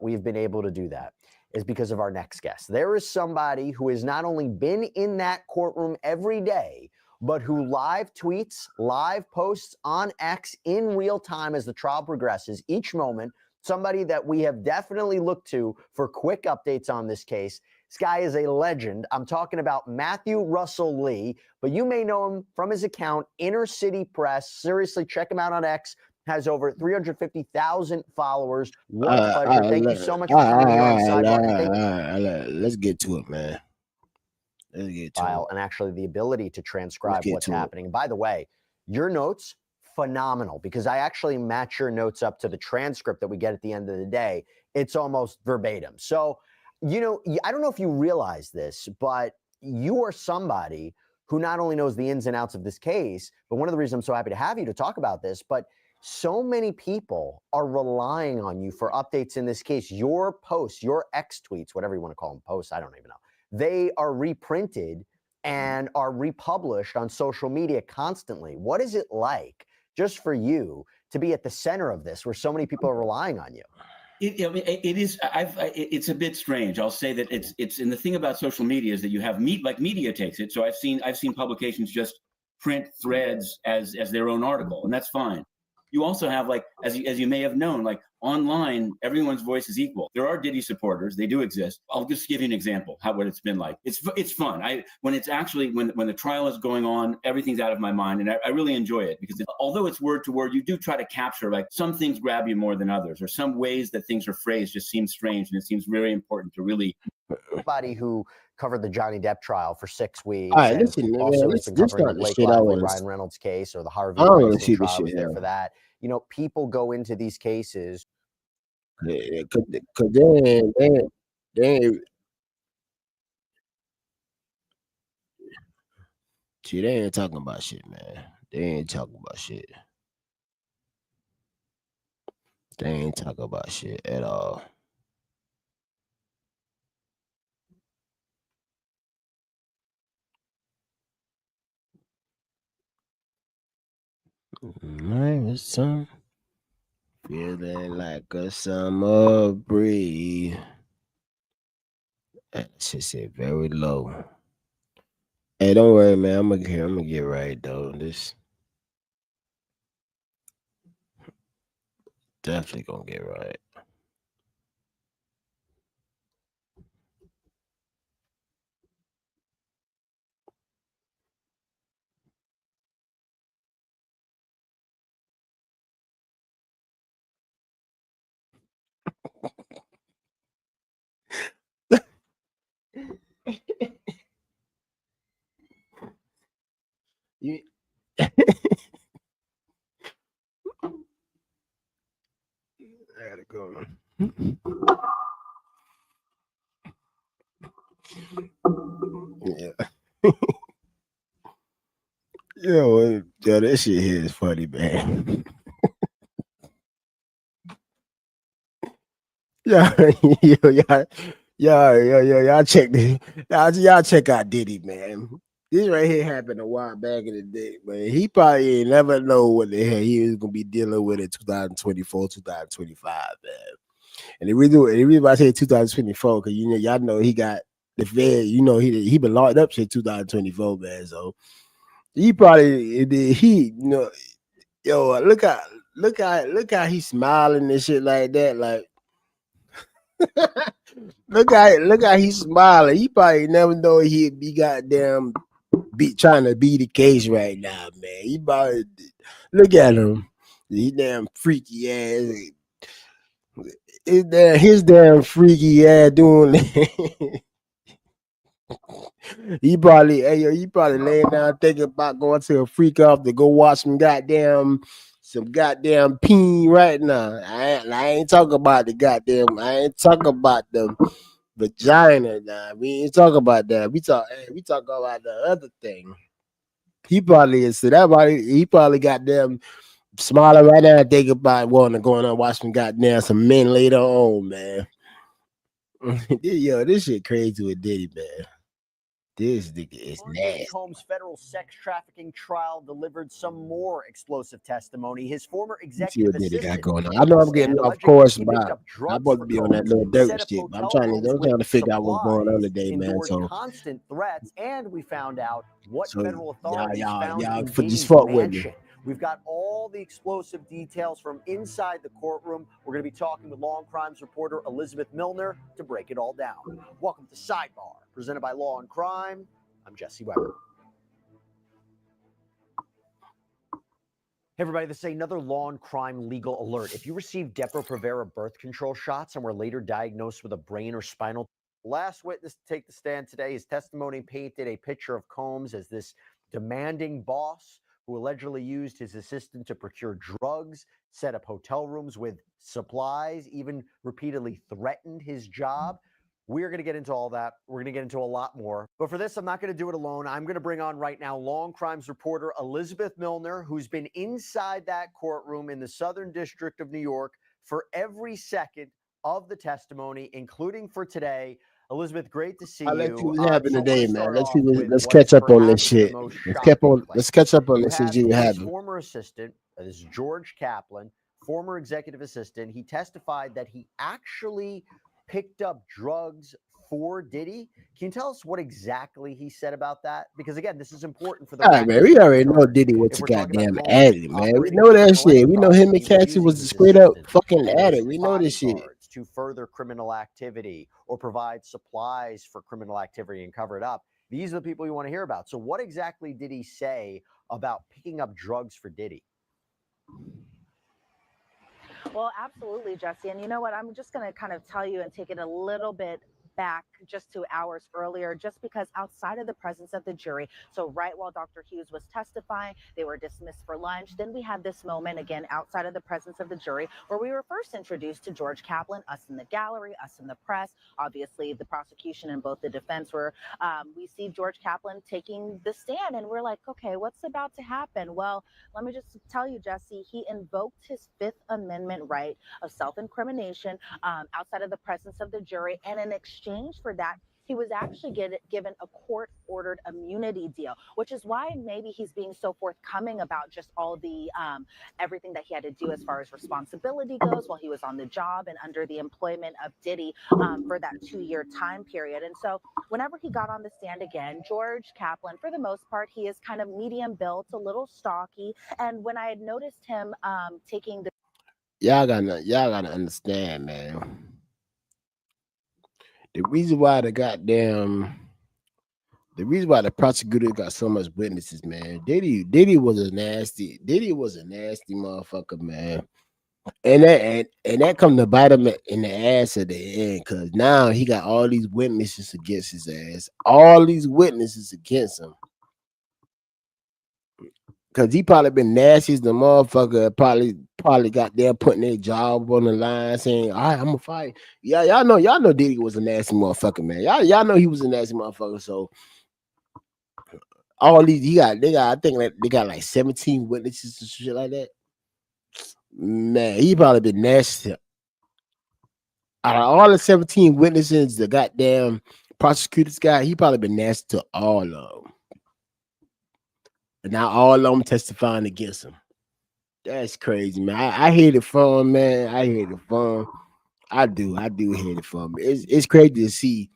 we've been able to do that is because of our next guest. There is somebody who has not only been in that courtroom every day, but who live tweets, live posts on X in real time as the trial progresses, each moment, somebody that we have definitely looked to for quick updates on this case. This guy is a legend. I'm talking about Matthew Russell Lee, but you may know him from his account, Inner City Press. Seriously, check him out on X. Has over 350,000 followers. What a pleasure. Thank you so much for coming here on Sidebar. Let's get to it, man. Let's get to it. And actually the ability to transcribe what's happening. And by the way, your notes, phenomenal, because I actually match your notes up to the transcript that we get at the end of the day. It's almost verbatim. So, you know, I don't know if you realize this, but you are somebody who not only knows the ins and outs of this case, but one of the reasons I'm so happy to have you to talk about this, but so many people are relying on you for updates in this case. Your posts, your X tweets, whatever you want to call them, posts, I don't even know. They are reprinted and are republished on social media constantly. What is it like just for you to be at the center of this where so many people are relying on you? It is. It's a bit strange. I'll say that it's. And the thing about social media is that you have media takes it. So I've seen publications just print threads as their own article, and that's fine. You also have, like, as you may have known, like online, everyone's voice is equal. There are Diddy supporters; they do exist. I'll just give you an example what it's been like. It's fun. When the trial is going on, everything's out of my mind, and I really enjoy it because although it's word to word, you do try to capture, like, some things grab you more than others, or some ways that things are phrased just seem strange, and it seems very important to really. Somebody who covered the Johnny Depp trial for 6 weeks. All right, listen, man. Also, This been covering the not the Blake shit I Lively, want Ryan Reynolds case, or the Harvey I don't want to Weinstein see this trial. shit. Was there for that. You know, people go into these cases. Cause they ain't. See, they ain't talking about shit, man. They ain't talking about shit. They ain't talking about shit at all. My son feeling like a summer breeze. That shit said very low. Hey, don't worry, man. I'm gonna get right though. This definitely gonna get right. You I gotta go. Yeah. Yo, that shit here is funny, man. Yeah, y'all check this. Y'all check out Diddy, man. This right here happened a while back in the day, man. He probably ain't never know what the hell he was gonna be dealing with in 2024, 2025, man. And the reason why I say 2024, because y'all know he got the Fed, you know, he been locked up since 2024, man. So he probably you know, yo, look how he's smiling and shit like that. Like look how he's smiling. He probably never know he'd be goddamn trying to be the case right now, man. He probably look at him. He damn freaky ass. His damn freaky ass doing he probably laying down thinking about going to a freak off to go watch some goddamn peen right now. I ain't talking about the goddamn. I ain't talking about the vagina. Nah, we ain't talking about that. We talk about the other thing. He probably is. So he probably got them smiling right now, thinking about wanting to go on and watch some goddamn some men later on, man. Yo, this shit crazy with Diddy, man. This nigga is nasty. Combs' federal sex trafficking trial delivered some more explosive testimony. His former executive assistant got going on. I know I'm getting off course, but I'm about to be on that little Durk shit. I'm trying to figure out what's going on today, man. So constant threats, and we found out what federal authorities found y'all in just Diddy's fuck with me. mansion. We've got all the explosive details from inside the courtroom. We're going to be talking with Law and Crimes reporter Elizabeth Milner to break it all down. Welcome to Sidebar, presented by Law and Crime. I'm Jesse Weber. Hey everybody, this is another Law and Crime legal alert. If you received Depo-Provera birth control shots and were later diagnosed with a brain or spinal, last witness to take the stand today, his testimony painted a picture of Combs as this demanding boss who allegedly used his assistant to procure drugs, set up hotel rooms with supplies, even repeatedly threatened his job. We're going to get into all that. We're going to get into a lot more. But for this, I'm not going to do it alone. I'm going to bring on right now Law and Crimes reporter Elizabeth Milner, who's been inside that courtroom in the Southern District of New York for every second of the testimony, including for today. Elizabeth, great to see you. Let's see what's happening today, man. Let's what catch is up on this perhaps shit. the most Let's shocking catch up on You this shit. have See what his happened. former assistant, this is George Kaplan, former executive assistant. He testified that he actually picked up drugs for Diddy. Can you tell us what exactly he said about that? Because again, this is important for the All right, man. We already know Diddy was a goddamn addict, man. We know that shit. We know him and Cassie was a straight up fucking addict. We know this shit. To further criminal activity or provide supplies for criminal activity and cover it up. These are the people you want to hear about. So what exactly did he say about picking up drugs for Diddy? Well, absolutely, Jesse. And you know what? I'm just going to kind of tell you and take it a little bit back just 2 hours earlier, just because outside of the presence of the jury, so right while Dr. Hughes was testifying, they were dismissed for lunch. Then we had this moment again outside of the presence of the jury where we were first introduced to George Kaplan, us in the gallery, us in the press. Obviously, the prosecution and both the defense were, we see George Kaplan taking the stand and we're like, okay, what's about to happen? Well, let me just tell you, Jesse, he invoked his Fifth Amendment right of self-incrimination outside of the presence of the jury, and in exchange for that, he was actually given a court-ordered immunity deal, which is why maybe he's being so forthcoming about just all the everything that he had to do as far as responsibility goes while he was on the job and under the employment of Diddy for that 2-year time period. And so whenever he got on the stand again, George Kaplan, for the most part, he is kind of medium built, a little stocky. And when I had noticed him taking the Y'all gotta understand, man. The reason why the prosecutor got so much witnesses, man. Diddy was a nasty motherfucker, man. And that come to bite him in the ass at the end, because now he got all these witnesses against his ass. All these witnesses against him. Cause he probably been nasty as the motherfucker. Probably got there putting their job on the line, saying, "All right, I'm gonna fight." Yeah, y'all know Diddy was a nasty motherfucker, man. Y'all know he was a nasty motherfucker. So all these I think like they got like 17 witnesses and shit like that. Man, he probably been nasty. Out of all the 17 witnesses, the goddamn prosecutors got, he probably been nasty to all of them. And now all of them testifying against him. That's crazy, man. I hate it for him, man. I hate it for him. I do hate it for him. It's crazy to see.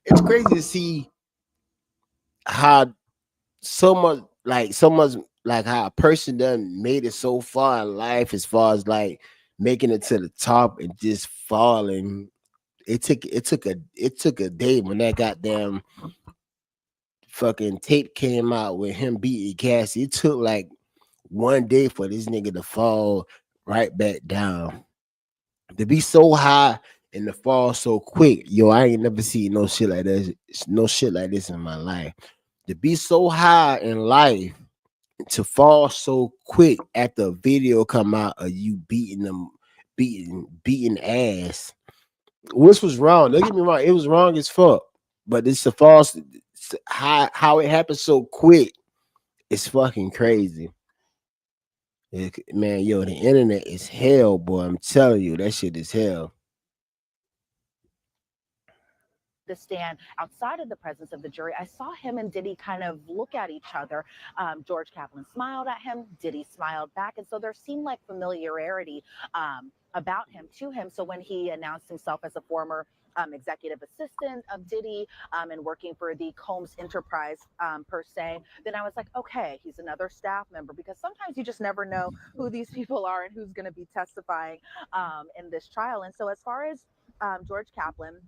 it's crazy to see how so much how a person done made it so far in life as far as like making it to the top and just falling. It took a day when that goddamn fucking tape came out with him beating Cassie. It took like one day for this nigga to fall right back down. To be so high and to fall so quick, yo, I ain't never seen no shit like this. No shit like this in my life. To be so high in life, to fall so quick after a video come out of you beating ass. Which was wrong. Don't get me wrong, it was wrong as fuck. But it's a false how it happened so quick. It's fucking crazy. Man, yo, the internet is hell, boy. I'm telling you, that shit is hell. To stand outside of the presence of the jury, I saw him and Diddy kind of look at each other. George Kaplan smiled at him, Diddy smiled back, and so there seemed like familiarity about him to him. So when he announced himself as a former executive assistant of Diddy and working for the Combs Enterprise per se, then I was like, okay, he's another staff member, because sometimes you just never know who these people are and who's going to be testifying in this trial. And so as far as George Kaplan,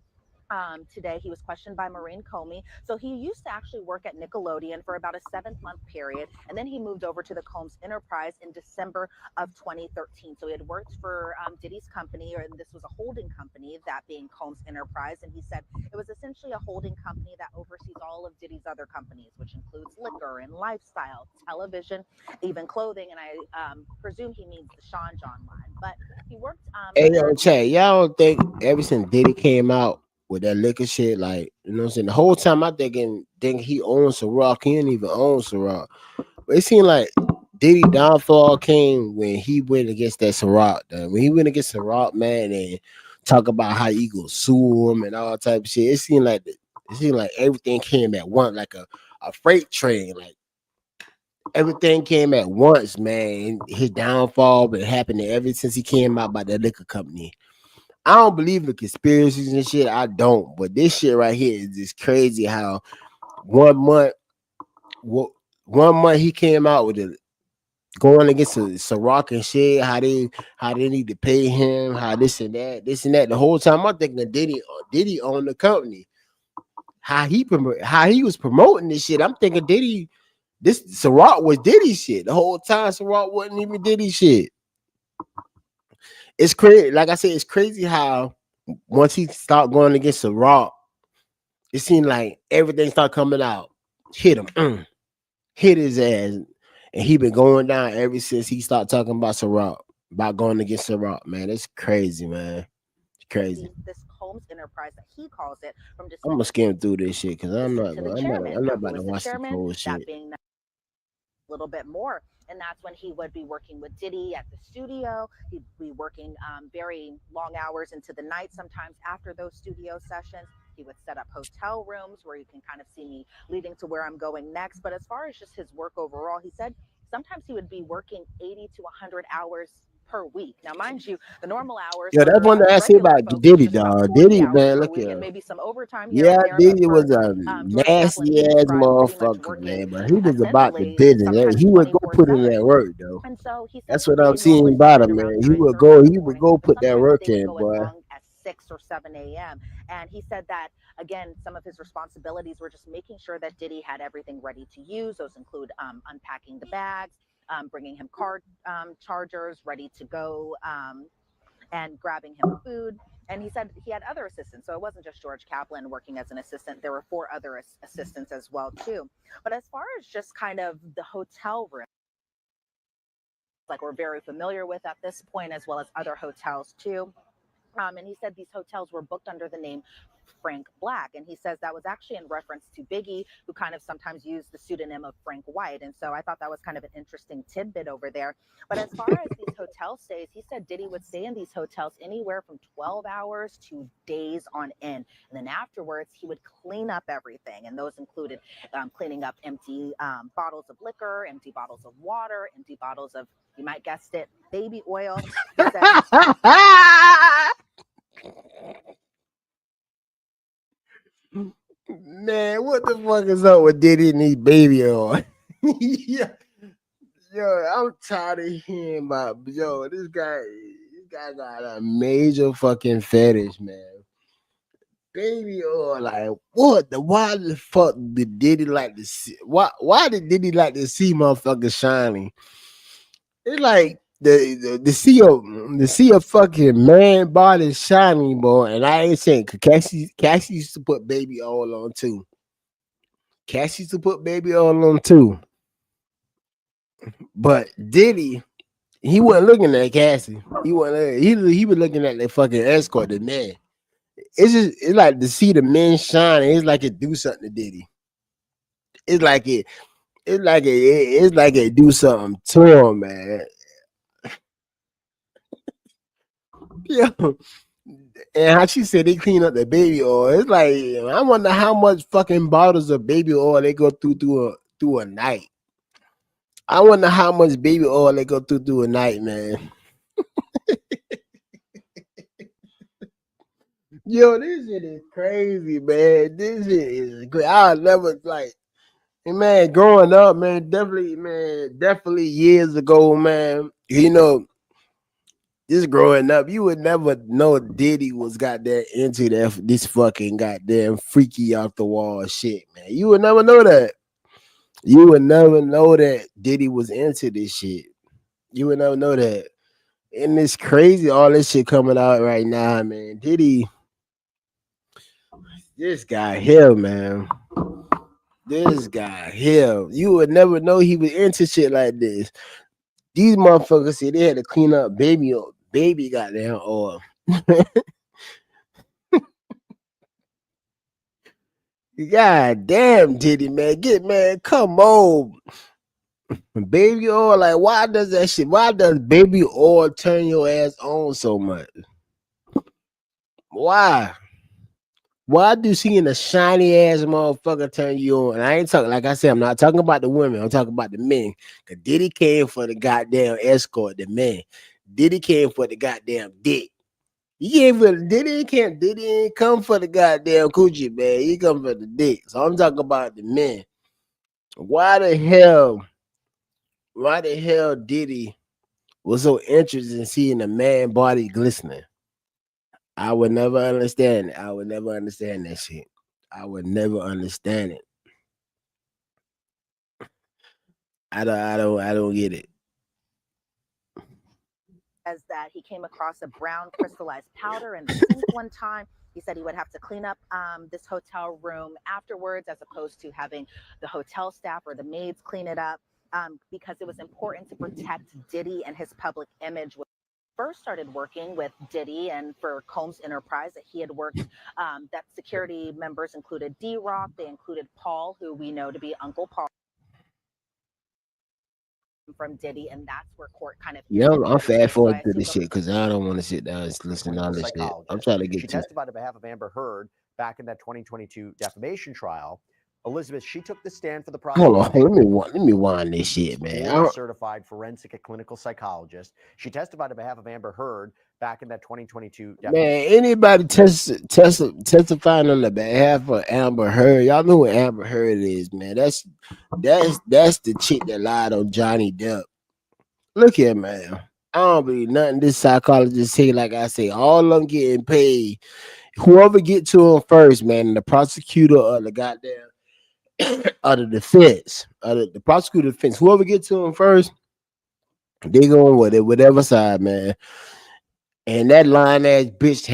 today he was questioned by Maureen Comey. So he used to actually work at Nickelodeon for about a 7-month period, and then he moved over to the Combs Enterprise in December of 2013. So he had worked for Diddy's company, or this was a holding company, that being Combs Enterprise, and he said it was essentially a holding company that oversees all of Diddy's other companies, which includes liquor and lifestyle, television, even clothing, and I presume he means the Sean John line. But he worked. Hey yo, Chad, y'all don't think ever since Diddy came out with that liquor shit, like, you know what I'm saying? The whole time I think he owns Ciroc. He didn't even own Ciroc. But it seemed like Diddy downfall came when he went against that Ciroc. When he went against Ciroc, man, and talk about how he go sue him and all type of shit. It seemed like everything came at once, like a freight train. Like everything came at once, man. His downfall been happening ever since he came out by that liquor company. I don't believe in conspiracies and shit. I don't. But this shit right here is just crazy. How 1 month, 1 month he came out with it going against Ciroc and shit. How they need to pay him. How this and that. The whole time I'm thinking Diddy owned the company. How he was promoting this shit. I'm thinking Diddy. This Ciroc was Diddy shit the whole time. Ciroc wasn't even Diddy shit. It's crazy. Like I said, it's crazy how once he started going against Ciroc, it seemed like everything started coming out. Hit him, hit his ass, and he been going down ever since he started talking about Ciroc, about going against Ciroc. Man, it's crazy, man. It's crazy. This Combs Enterprise, that he calls it, from I'm gonna skim through this shit because I'm not about to the watch the chairman, whole that shit. being a little bit more. And that's when he would be working with Diddy at the studio. He'd be working very long hours into the night. Sometimes after those studio sessions, he would set up hotel rooms where you can kind of see me leading to where I'm going next. But as far as just his work overall, he said sometimes he would be working 80 to 100 hours per week. Now, mind you, the normal hours. Yeah, that's one that I say about Diddy, dog. Diddy, man, look here. Maybe some overtime here. Yeah, Diddy was a nasty ass motherfucker, man. But he was about the business. He would go put in that work, though. And so he that's what I'm seeing about him, man. He would go put that work in, boy. At 6 or 7 a.m. And he said that, again, some of his responsibilities were just making sure that Diddy had everything ready to use. Those include unpacking the bags, bringing him car chargers ready to go, and grabbing him food. And he said he had other assistants. So it wasn't just George Kaplan working as an assistant. There were 4 other assistants as well, too. But as far as just kind of the hotel room, like we're very familiar with at this point, as well as other hotels, too. And he said these hotels were booked under the name Frank Black. And he says that was actually in reference to Biggie, who kind of sometimes used the pseudonym of Frank White. And so I thought that was kind of an interesting tidbit over there. But as far as these hotel stays, he said Diddy would stay in these hotels anywhere from 12 hours to days on end. And then afterwards, he would clean up everything. And those included cleaning up empty bottles of liquor, empty bottles of water, empty bottles of, you might guessed it, baby oil. He said, Man, what the fuck is up with Diddy and his baby on? Yeah. Yo, I'm tired of hearing about this guy got a major fucking fetish, man. Baby oil, like what the why the fuck did Diddy like to see why did Diddy like to see motherfuckers shining? It's like the see a fucking man body shining, boy. And I ain't saying 'cause Cassie used to put baby oil on too. Cassie used to put baby oil on too. But Diddy, he wasn't looking at Cassie. He wasn't. He was looking at the fucking escort, the man. It's like to see the men shining. It's like it do something to Diddy. It's like it. It's like it do something to him, man. Yeah. And how she said they clean up the baby oil. It's like I wonder how much fucking bottles of baby oil they go through a night. I wonder how much baby oil they go through a night, man. Yo, this shit is crazy, man. This shit is great. I never like, man. Growing up, man, definitely years ago, man. You know, just growing up, you would never know Diddy was goddamn into this fucking goddamn freaky off the wall shit, man. You would never know that. You would never know that Diddy was into this shit. You would never know that. And it's crazy, all this shit coming out right now, man. Diddy, this guy here, man. This guy here. You would never know he was into shit like this. These motherfuckers said they had to clean up baby goddamn oil. God damn, Diddy, man, come on. Baby oil, like why does that shit? Why does baby oil turn your ass on so much? Why? Why do seeing a shiny ass motherfucker turn you on? And I ain't talking, like I said, I'm not talking about the women. I'm talking about the men. Cause Diddy came for the goddamn escort, the men. Diddy came for the goddamn dick. He came for the Diddy ain't come for the goddamn coochie, man. He come for the dick. So I'm talking about the men. Why the hell Diddy was so interested in seeing a man body glistening? I would never understand it. I would never understand that shit. I would never understand it. I don't get it. Says that he came across a brown crystallized powder in the sink one time. He said he would have to clean up this hotel room afterwards, as opposed to having the hotel staff or the maids clean it up, because it was important to protect Diddy and his public image. First started working with Diddy and for Combs Enterprise, that he had worked, that security members included D-Rock, they included Paul, who we know to be Uncle Paul from Diddy, and that's where court kind of Yeah, I'm fast so forward I to assume this shit because I don't want to sit down and listen to all this shit. I'm trying to get She to testified on behalf of Amber Heard back in that 2022 defamation trial. Elizabeth, she took the stand for the hold on. prosecution. Let me wind this shit, man. Board certified forensic and clinical psychologist. She testified on behalf of Amber Heard back in that 2022 Man, anybody testifying on the behalf of Amber Heard, y'all know what Amber Heard is, man. That's the chick that lied on Johnny Depp. Look here, man. I don't believe nothing this psychologist say. Like I say, all of them getting paid. Whoever get to them first, man, and the prosecutor or the goddamn or the defense, or the prosecutor defense, whoever get to them first, they going with it, whatever side, man. And that lying ass bitch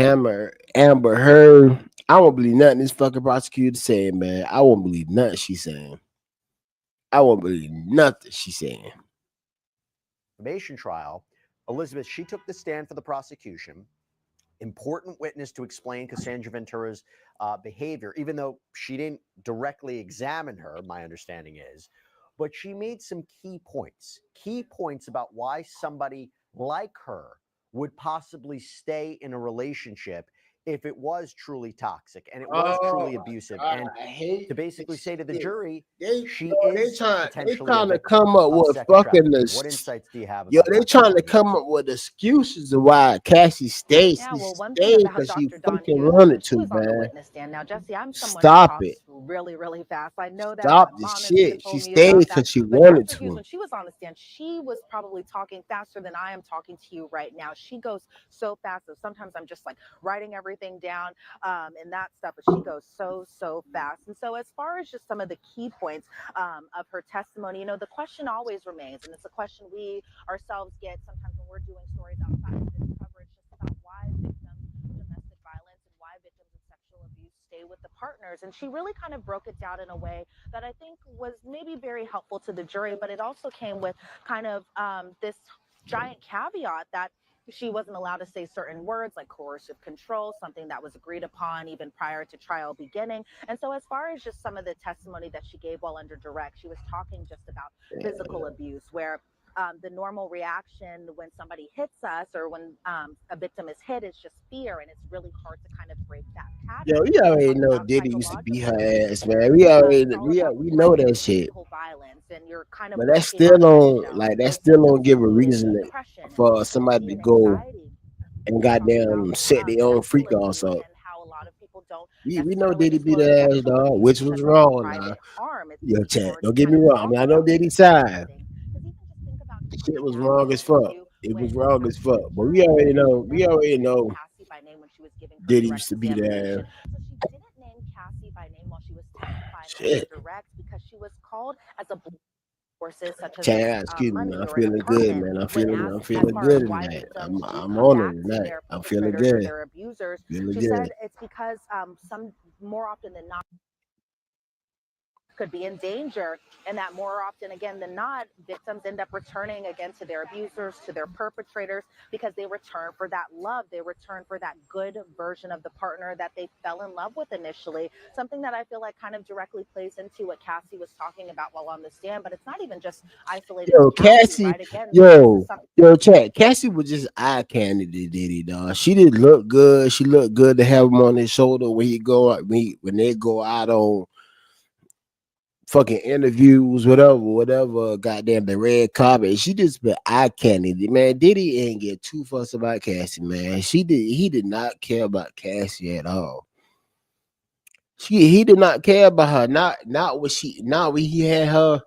Amber Heard, I won't believe nothing this fucking prosecutor saying, man. I won't believe nothing she's saying. I won't believe nothing she's saying. defamation trial. Elizabeth, she took the stand for the prosecution. Important witness to explain Cassandra Ventura's behavior, even though she didn't directly examine her, my understanding is. But she made some key points about why somebody like her would possibly stay in a relationship if it was truly toxic and it was truly Oh abusive, God, and I hate to basically this say to the shit. jury, They she they is trying potentially a to victim come up of with sex fucking trafficking. What insights do you have yo, about they Dr. trying to Hughes? come up with excuses of why Cassie stays. Yeah, She well, one thing stayed about because she Dr. Dawn fucking Hughes is wanted that she to, was on the man. witness stand. Now, Jesse, I'm someone who Stop talks it. really, really fast. I know that. Stop My this mom has shit. even She told me stayed about that. because she But wanted Dr. Hughes, to. when she was on the stand, she was probably talking faster than I am talking to you right now. She goes so fast that sometimes I'm just like writing everything down and that stuff. But she goes so fast. And so, as far as just some of the key points of her testimony, you know, the question always remains, and it's a question we ourselves get sometimes when we're doing stories outside of this coverage, just about why victims of domestic violence and why victims of sexual abuse stay with the partners. And she really kind of broke it down in a way that I think was maybe very helpful to the jury, but it also came with kind of this giant caveat that she wasn't allowed to say certain words like coercive control, something that was agreed upon even prior to trial beginning. And so, as far as just some of the testimony that she gave while under direct, she was talking just about physical abuse, where the normal reaction when somebody hits us or when a victim is hit is just fear, and it's really hard to kind of break that Yo, pattern. we She already talked know about Diddy used to beat her psychological ass, abuse, where man. We already it's all about we know that preventing shit. physical violence, and you're kind of But that working on still those don't shells, like that those still symptoms don't give a including reason depression and for somebody PTSD to and go anxiety. and She talked about goddamn set their own freak sexual offs abuse up. and how a lot of people don't We know necessarily Diddy beat disclose her ass, sexual dog, abuse which was because it's a wrong now. private harm. It's Yo, chat, hard to don't get kind me of wrong. I talk mean, I know about these Diddy's types side. of things. Because even just think about just Shit the was wrong as gaslit fuck. interview It was when wrong as fuck. the But we jury already said know. she We never already mentioned know Cassie by name when she was giving her Diddy direct used to beat her ass. examination. So she didn't name Cassie by name while she was testifying under Shit. direct because she was called as a sources such as Chat, excuse me, man. money I'm or an feeling good, apartment man. when I'm asked as feeling far as good why tonight. victims do I'm come on back it to tonight. their I'm feeling perpetrators or good. their abusers. Feeling She good. said it's because some more often than not could be in danger, and that more often again than not, victims end up returning again to their abusers, to their perpetrators, because they return for that love, they return for that good version of the partner that they fell in love with initially. Something that I feel like kind of directly plays into what Cassie was talking about while on the stand, but it's not even just isolated Yo, to Cassie, Cassie, right? Again, this is something. chat. Cassie was just eye candy to Diddy, dog. She didn't look good. She looked good to have him on his shoulder when he go out, when they go out on fucking interviews, whatever, goddamn the red carpet. She just been eye candy. Man, Diddy ain't get too fussed about Cassie, man. He did not care about Cassie at all. He did not care about her. Not when he had her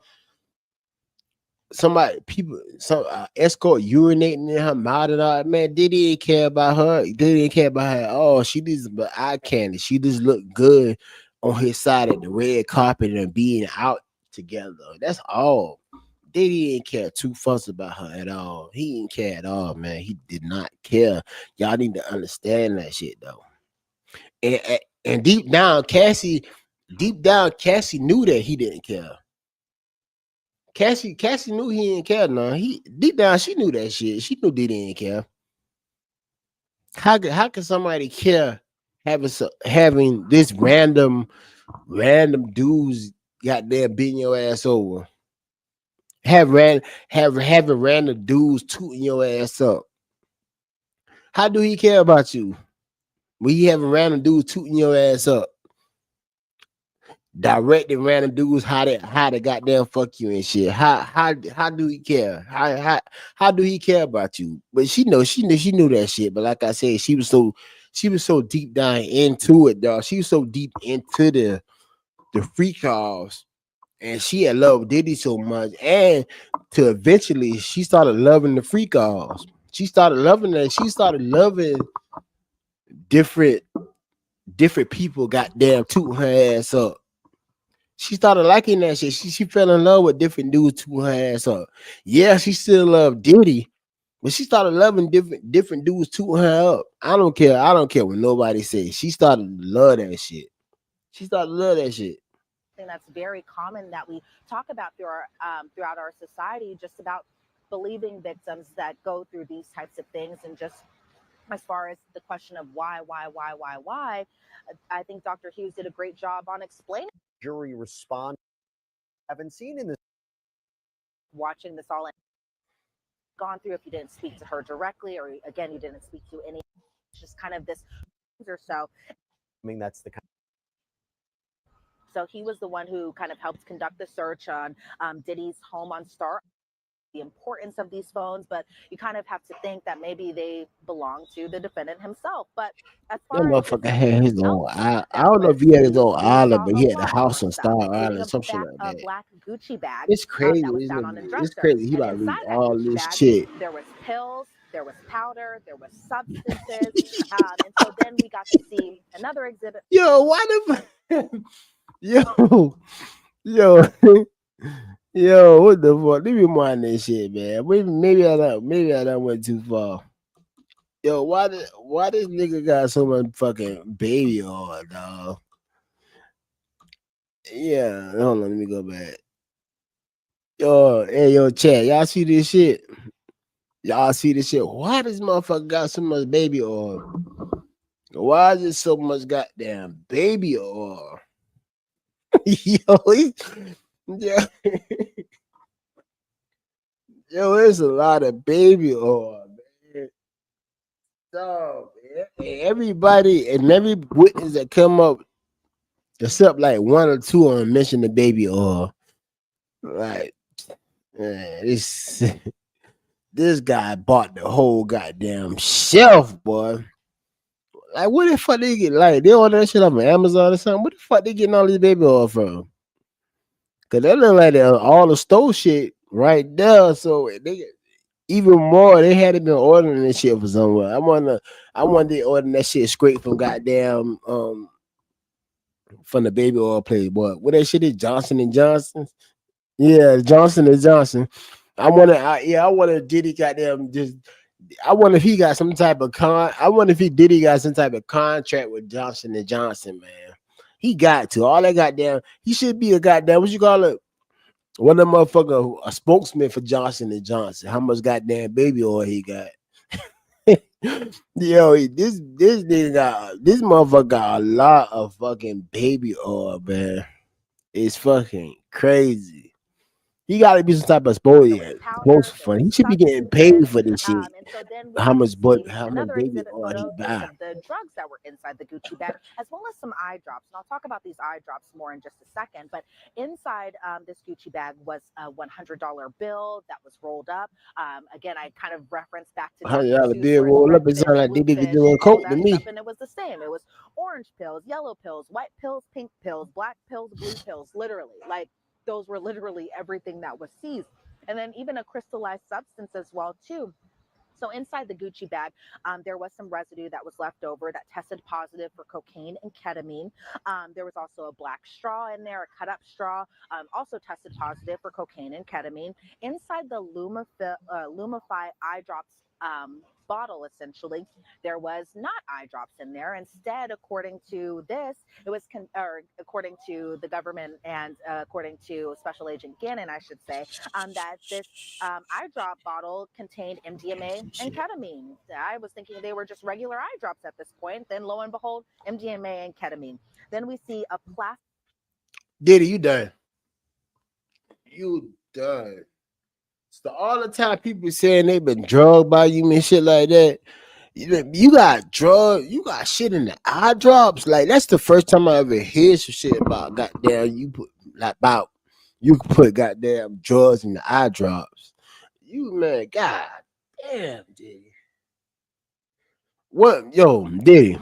some escort urinating in her mouth and all. Man, Diddy didn't care about her. Diddy didn't care about her at all. She just but eye candy. She just looked good on his side at the red carpet and being out together. That's all. Diddy didn't care too fuss about her at all. He didn't care at all, man. He did not care. Y'all need to understand that shit though. And deep down, Cassie knew that he didn't care. Cassie knew he didn't care. No, he deep down she knew that shit. She knew Diddy didn't care. How could somebody care having this random dudes goddamn beating your ass over? Having random dudes tooting your ass up. How do he care about you when you having random dudes tooting your ass up? Directing random dudes how to goddamn fuck you and shit. How do he care? How do he care about you? But she knew that shit. But like I said, she was so deep down into it, dog. She was so deep into the free calls, and she had loved Diddy so much, and to eventually she started loving the free calls. She started loving that. She started loving different people goddamn tooting her ass up. She started liking that shit. She fell in love with different dudes to her ass up. Yeah, she still loved Diddy, but she started loving different dudes to her up. I don't care. I don't care what nobody says. She started to love that shit. She started to love that shit. That's very common that we talk about throughout our society, just about believing victims that go through these types of things. And just as far as the question of why, I think Dr. Hughes did a great job on explaining. Jury respond. Haven't seen in this. Watching this all gone through, if you didn't speak to her directly, or again, you didn't speak to any, it's just kind of this or so. I mean, that's the kind. So he was the one who kind of helped conduct the search on Diddy's home on Star. The importance of these phones, but you kind of have to think that maybe they belong to the defendant himself. But as That far as motherfucker had his own. I that don't know was if he had his seized, own we island, saw but a he had the lot house more on stuff, Star including Island, some shit like a that. black Gucci bag It's crazy. that was Isn't found on a it? It's dresser. crazy. He And about to lose inside that all Gucci this bag, shit. there was pills, there was powder, there was substances, and so then we got to see another exhibit. Yo, why the yo, yo, yo, what the fuck? Leave me mind that shit, man. Maybe I done went too far. Yo, why this nigga got so much fucking baby oil, dog? Yeah, hold on, let me go back. Yo, hey, yo, chat, y'all see this shit? Y'all see this shit? Why this motherfucker got so much baby oil? Why is it so much goddamn baby oil? Yo, yeah. Yo, there's a lot of baby oil, man. So, everybody and every witness that come up, except like one or two on mention the baby oil. Like, man, this guy bought the whole goddamn shelf, boy. Like, where the fuck they get? Like, they order that shit off of Amazon or something. Where the fuck they getting all this baby oil from? Cause that look like all the store shit right there. So they even more. They had been ordering this shit for somewhere. I wonder they ordering that shit straight from goddamn from the baby oil place. Boy, what that shit is Johnson and Johnson. Yeah, Johnson and Johnson. I wonder if Diddy goddamn just. I wonder if he got some type of I wonder if Diddy got some type of contract with Johnson and Johnson, man. He got to all that goddamn. He should be a goddamn. What you call it? One of them motherfucker, a spokesman for Johnson and Johnson. How much goddamn baby oil he got? Yo, this motherfucker got a lot of fucking baby oil, man. It's fucking crazy. He got to be some type of spokesman. He should be getting paid for this shit. And so then we How got much to see how much another baby exhibit oil he photo buy? of the drugs that were inside the Gucci bag, as well as some eye drops. And I'll talk about these eye drops more in just a second. But inside this Gucci bag was a $100 bill that was rolled up. Again, I kind of referenced back to Dr. $100 Seuss, bill where it's roll red up. It fish, sound like blue they be fish, doing all coke to that me. stuff. And it was the same. It was orange pills, yellow pills, white pills, pink pills, black pills, blue pills, literally. Like, those were literally everything that was seized. And then even a crystallized substance as well, too. So inside the Gucci bag, there was some residue that was left over that tested positive for cocaine and ketamine. There was also a black straw in there, a cut up straw, also tested positive for cocaine and ketamine. Inside the Lumify eye drops bottle, essentially, there was not eye drops in there. Instead, according to this, it was according to the government and according to Special Agent Gannon, I should say, that this eye drop bottle contained MDMA and ketamine. I was thinking they were just regular eye drops at this point. Then, lo and behold, MDMA and ketamine. Then we see a plastic. Diddy, you done. You done. So all the time people saying they been drugged by you and shit like that. You got drugs, you got shit in the eye drops. Like, that's the first time I ever heard some shit about goddamn you put goddamn drugs in the eye drops. You, man, god damn, Diddy. What, yo, Diddy?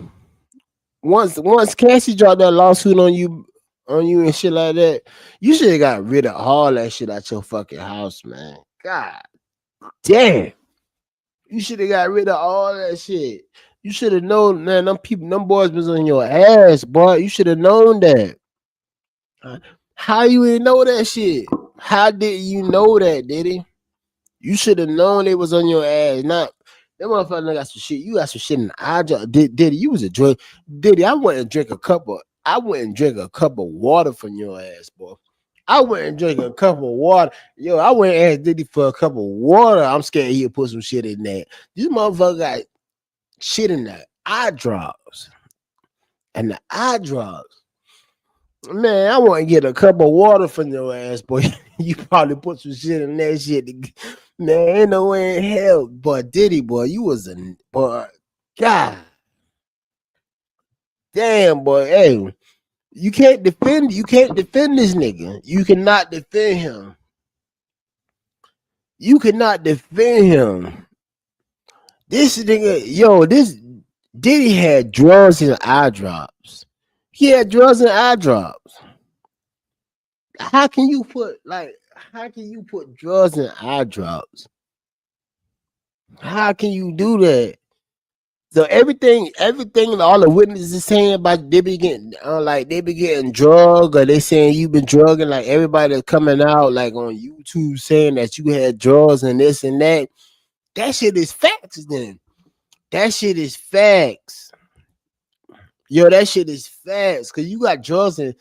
Once Cassie dropped that lawsuit on you and shit like that, you should have got rid of all that shit out your fucking house, man. God damn. You should have got rid of all that shit. You should have known, man. Them boys was on your ass, boy. You should have known that. How you didn't know that shit? How did you know that, Diddy? You should have known they was on your ass. Not that motherfucker got some shit. You got some shit in the eye drop. Diddy, you was a drug. Diddy, I went and drink a cup of water from your ass, boy. I went and drank a cup of water. Yo, I went and asked Diddy for a cup of water. I'm scared he'll put some shit in there. This motherfucker got shit in the eye drops. And the eye drops. Man, I want to get a cup of water from your ass, boy. You probably put some shit in that shit. Man, ain't no way in hell. But Diddy, boy, you was a boy. God. damn, boy, hey, you can't defend this nigga. You cannot defend him. You cannot defend him. This nigga, yo, this Diddy had drugs and eye drops. He had drugs and eye drops. How can you put drugs and eye drops? How can you do that? So everything, all the witnesses saying about they be getting, they be getting drugged, or they saying you been drugging, like everybody that's coming out, like on YouTube saying that you had drugs and this and that. That shit is facts. Then that shit is facts. Yo, that shit is facts. Cause you got drugs and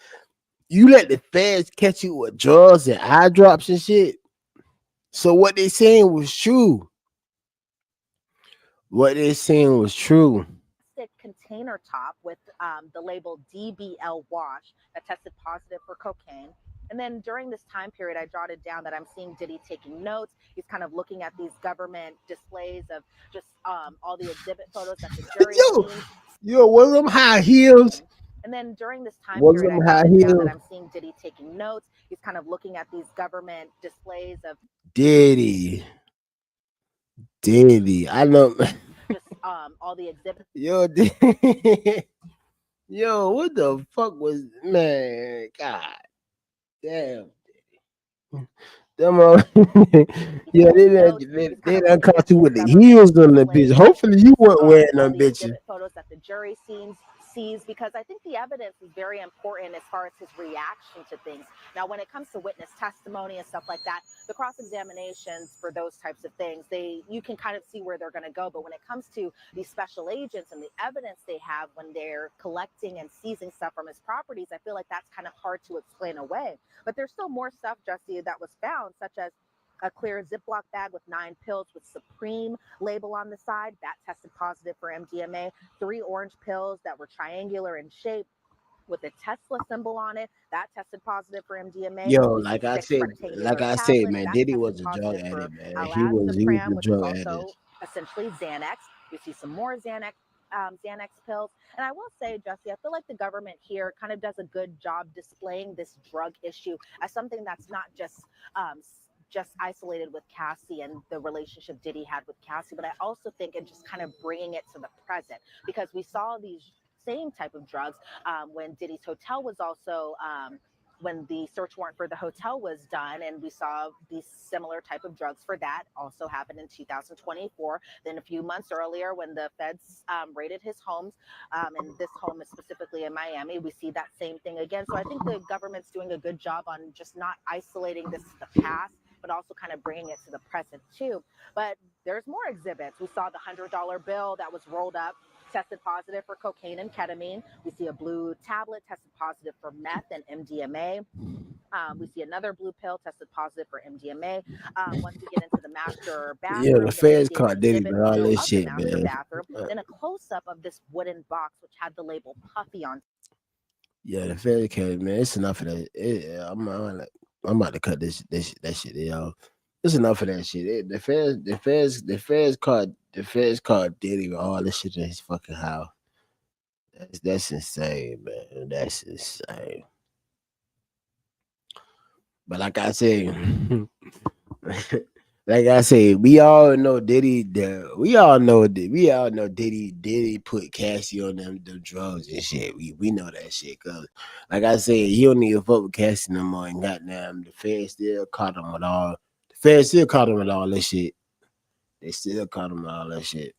you let the feds catch you with drugs and eye drops and shit. So what they saying was true. What they saying was true. Container top with the label DBL wash that tested positive for cocaine. And then during this time period, I jotted down that I'm seeing Diddy taking notes. He's kind of looking at these government displays of just all the exhibit photos that the jury seen. Yo, was them high heels? And then during this time Was period, them I high jotted down heels? that I'm seeing Diddy taking notes. He's kind of looking at these government displays of Diddy. I know. just all the exhibits. Yo, yo, what the fuck was, man? God damn. Them yeah, they done caught you with the heels on the bitch. Hopefully you weren't wearing them bitches. Photos that the jury sees, because I think the evidence is very important as far as his reaction to things. Now, when it comes to witness testimony and stuff like that, the cross-examinations for those types of things, you can kind of see where they're going to go. But when it comes to these special agents and the evidence they have when they're collecting and seizing stuff from his properties, I feel like that's kind of hard to explain away. But there's still more stuff, Justy, that was found, such as a clear Ziploc bag with 9 pills with Supreme label on the side. That tested positive for MDMA. 3 orange pills that were triangular in shape with a Tesla symbol on it. That tested positive for MDMA. Yo, We see like I 6 said, rectangular tablets. man, That Diddy tested was a drug positive for addict, man. He was alazapram, a which is drug also addict. essentially Xanax. We see some more Xanax pills. And I will say, Jesse, I feel like the government here kind of does a good job displaying this drug issue as something that's not just isolated with Cassie and the relationship Diddy had with Cassie, but I also think it just kind of bringing it to the present, because we saw these same type of drugs when Diddy's hotel was also when the search warrant for the hotel was done, and we saw these similar type of drugs for that also happened in 2024. Then a few months earlier, when the feds raided his homes, and this home is specifically in Miami, we see that same thing again. So I think the government's doing a good job on just not isolating this to the past, but also kind of bringing it to the present too. But there's more exhibits. We saw the $100 bill that was rolled up, tested positive for cocaine and ketamine. We see a blue tablet tested positive for meth and MDMA. We see another blue pill tested positive for MDMA. Once we get into the master bathroom, Yeah, the feds caught Diddy with all this shit, master man. bathroom, then a close-up of this wooden box which had the label Puffy on. Yeah, the feds came, man. It's enough of that. I'm about to cut that shit, yo. It's enough of that shit. The feds caught Diddy with all this shit in his fucking house. That's insane, man. That's insane. But like I said, we all know Diddy. We all know Diddy put Cassie on them drugs and shit. We know that shit. Cause like I said, he don't even fuck with Cassie no more. And goddamn, the feds still caught him with all. The feds still caught him with all that shit. They still caught him with all that shit.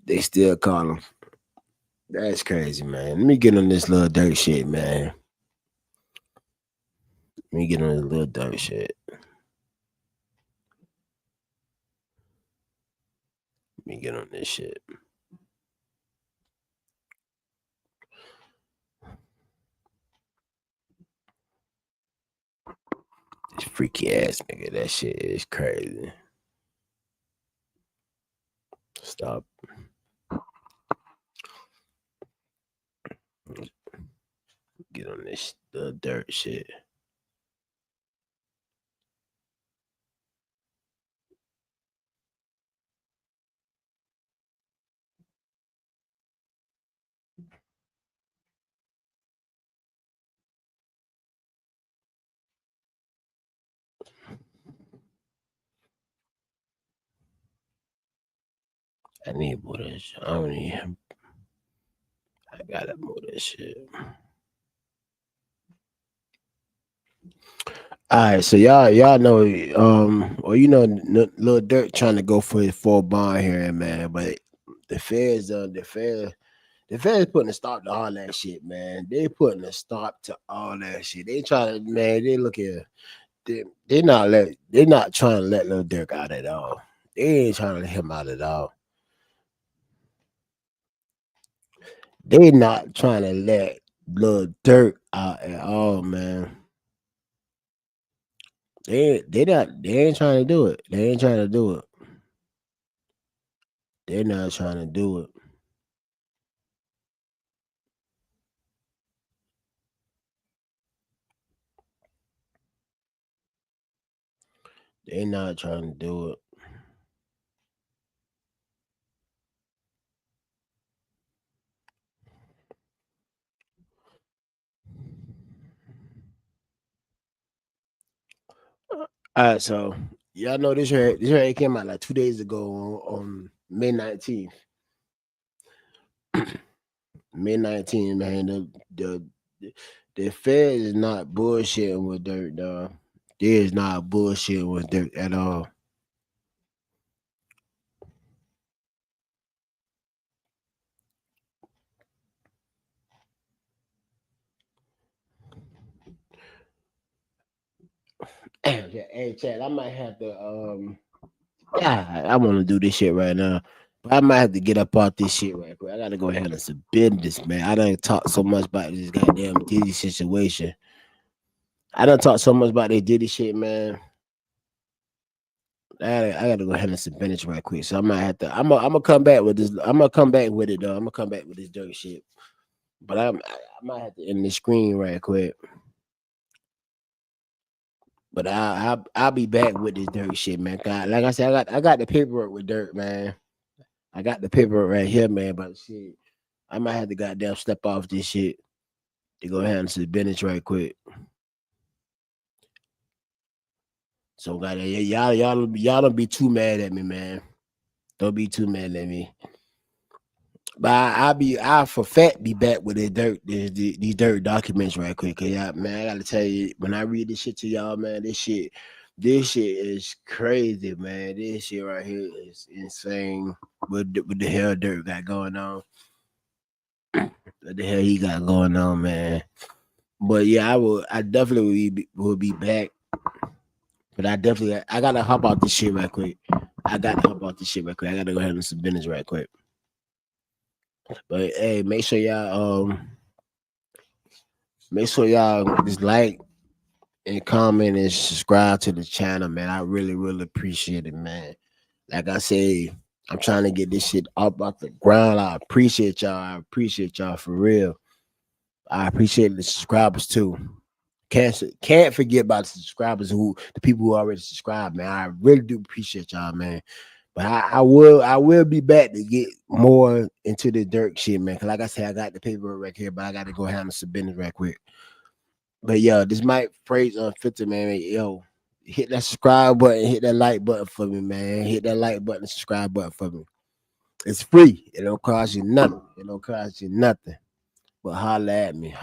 They still caught him. That's crazy, man. Let me get on this little dirt shit, man. Let me get on this little dirt shit. Let me get on this shit. This freaky ass nigga, that shit is crazy. Stop. Get on this dirt shit. I need more of that shit. I don't need him. I gotta move that shit. All right, so y'all know, or you know, Lil Durk trying to go for his full bond here, man. But the feds putting a stop to all that shit, man. They putting a stop to all that shit. They trying to, man. They look here. They're not trying to let Lil Durk out at all. They ain't trying to let him out at all. They not trying to let Lil Durk out at all, man. They ain't trying to do it. They ain't trying to do it. They're not trying to do it. They're not trying to do it. All right, so y'all know this right came out like 2 days ago on May 19th. May 19th, man. The Fed is not bullshitting with Durk, dog. They is not bullshitting with Durk at all. Hey, Chad, I might have to yeah, I want to do this shit right now. But I might have to get up off this shit right quick. I gotta go ahead and some business, man. I done talked so much about this goddamn Diddy situation. I done talked so much about this Diddy shit, man. I gotta go ahead and some business right quick. So I might have to. I'm gonna come back with this. I'm gonna come back with it though. I'm gonna come back with this Durk shit. But I might have to end the screen right quick. But I'll be back with this Durk shit, man. God, like I said, I got the paperwork with Durk, man. I got the paperwork right here, man. But shit, I might have to goddamn step off this shit to go ahead and some business right quick. So goddamn, y'all don't be too mad at me, man. Don't be too mad at me. But I'll for fact be back with these Durk documents right quick. Cause y'all, man, I gotta tell you, when I read this shit to y'all, man, this shit is crazy, man. This shit right here is insane. What the hell Durk got going on? What the hell he got going on, man? But yeah, I definitely will be back. But I gotta hop out this shit right quick. I gotta go ahead and do some business right quick. But hey, make sure y'all just like and comment and subscribe to the channel, man. I really, really appreciate it, man. Like I say, I'm trying to get this shit up off the ground. I appreciate y'all. I appreciate y'all for real. I appreciate the subscribers too. Can't forget about the subscribers the people who already subscribed, man. I really do appreciate y'all, man. But I will be back to get more into the Durk shit, man. Cause like I said, I got the paperwork right here, but I got to go handle some business right quick. But yo, this might phrase unfiltered, man. Yo, hit that subscribe button, hit that like button for me, man. Hit that like button, and subscribe button for me. It's free. It don't cost you nothing. But holla at me.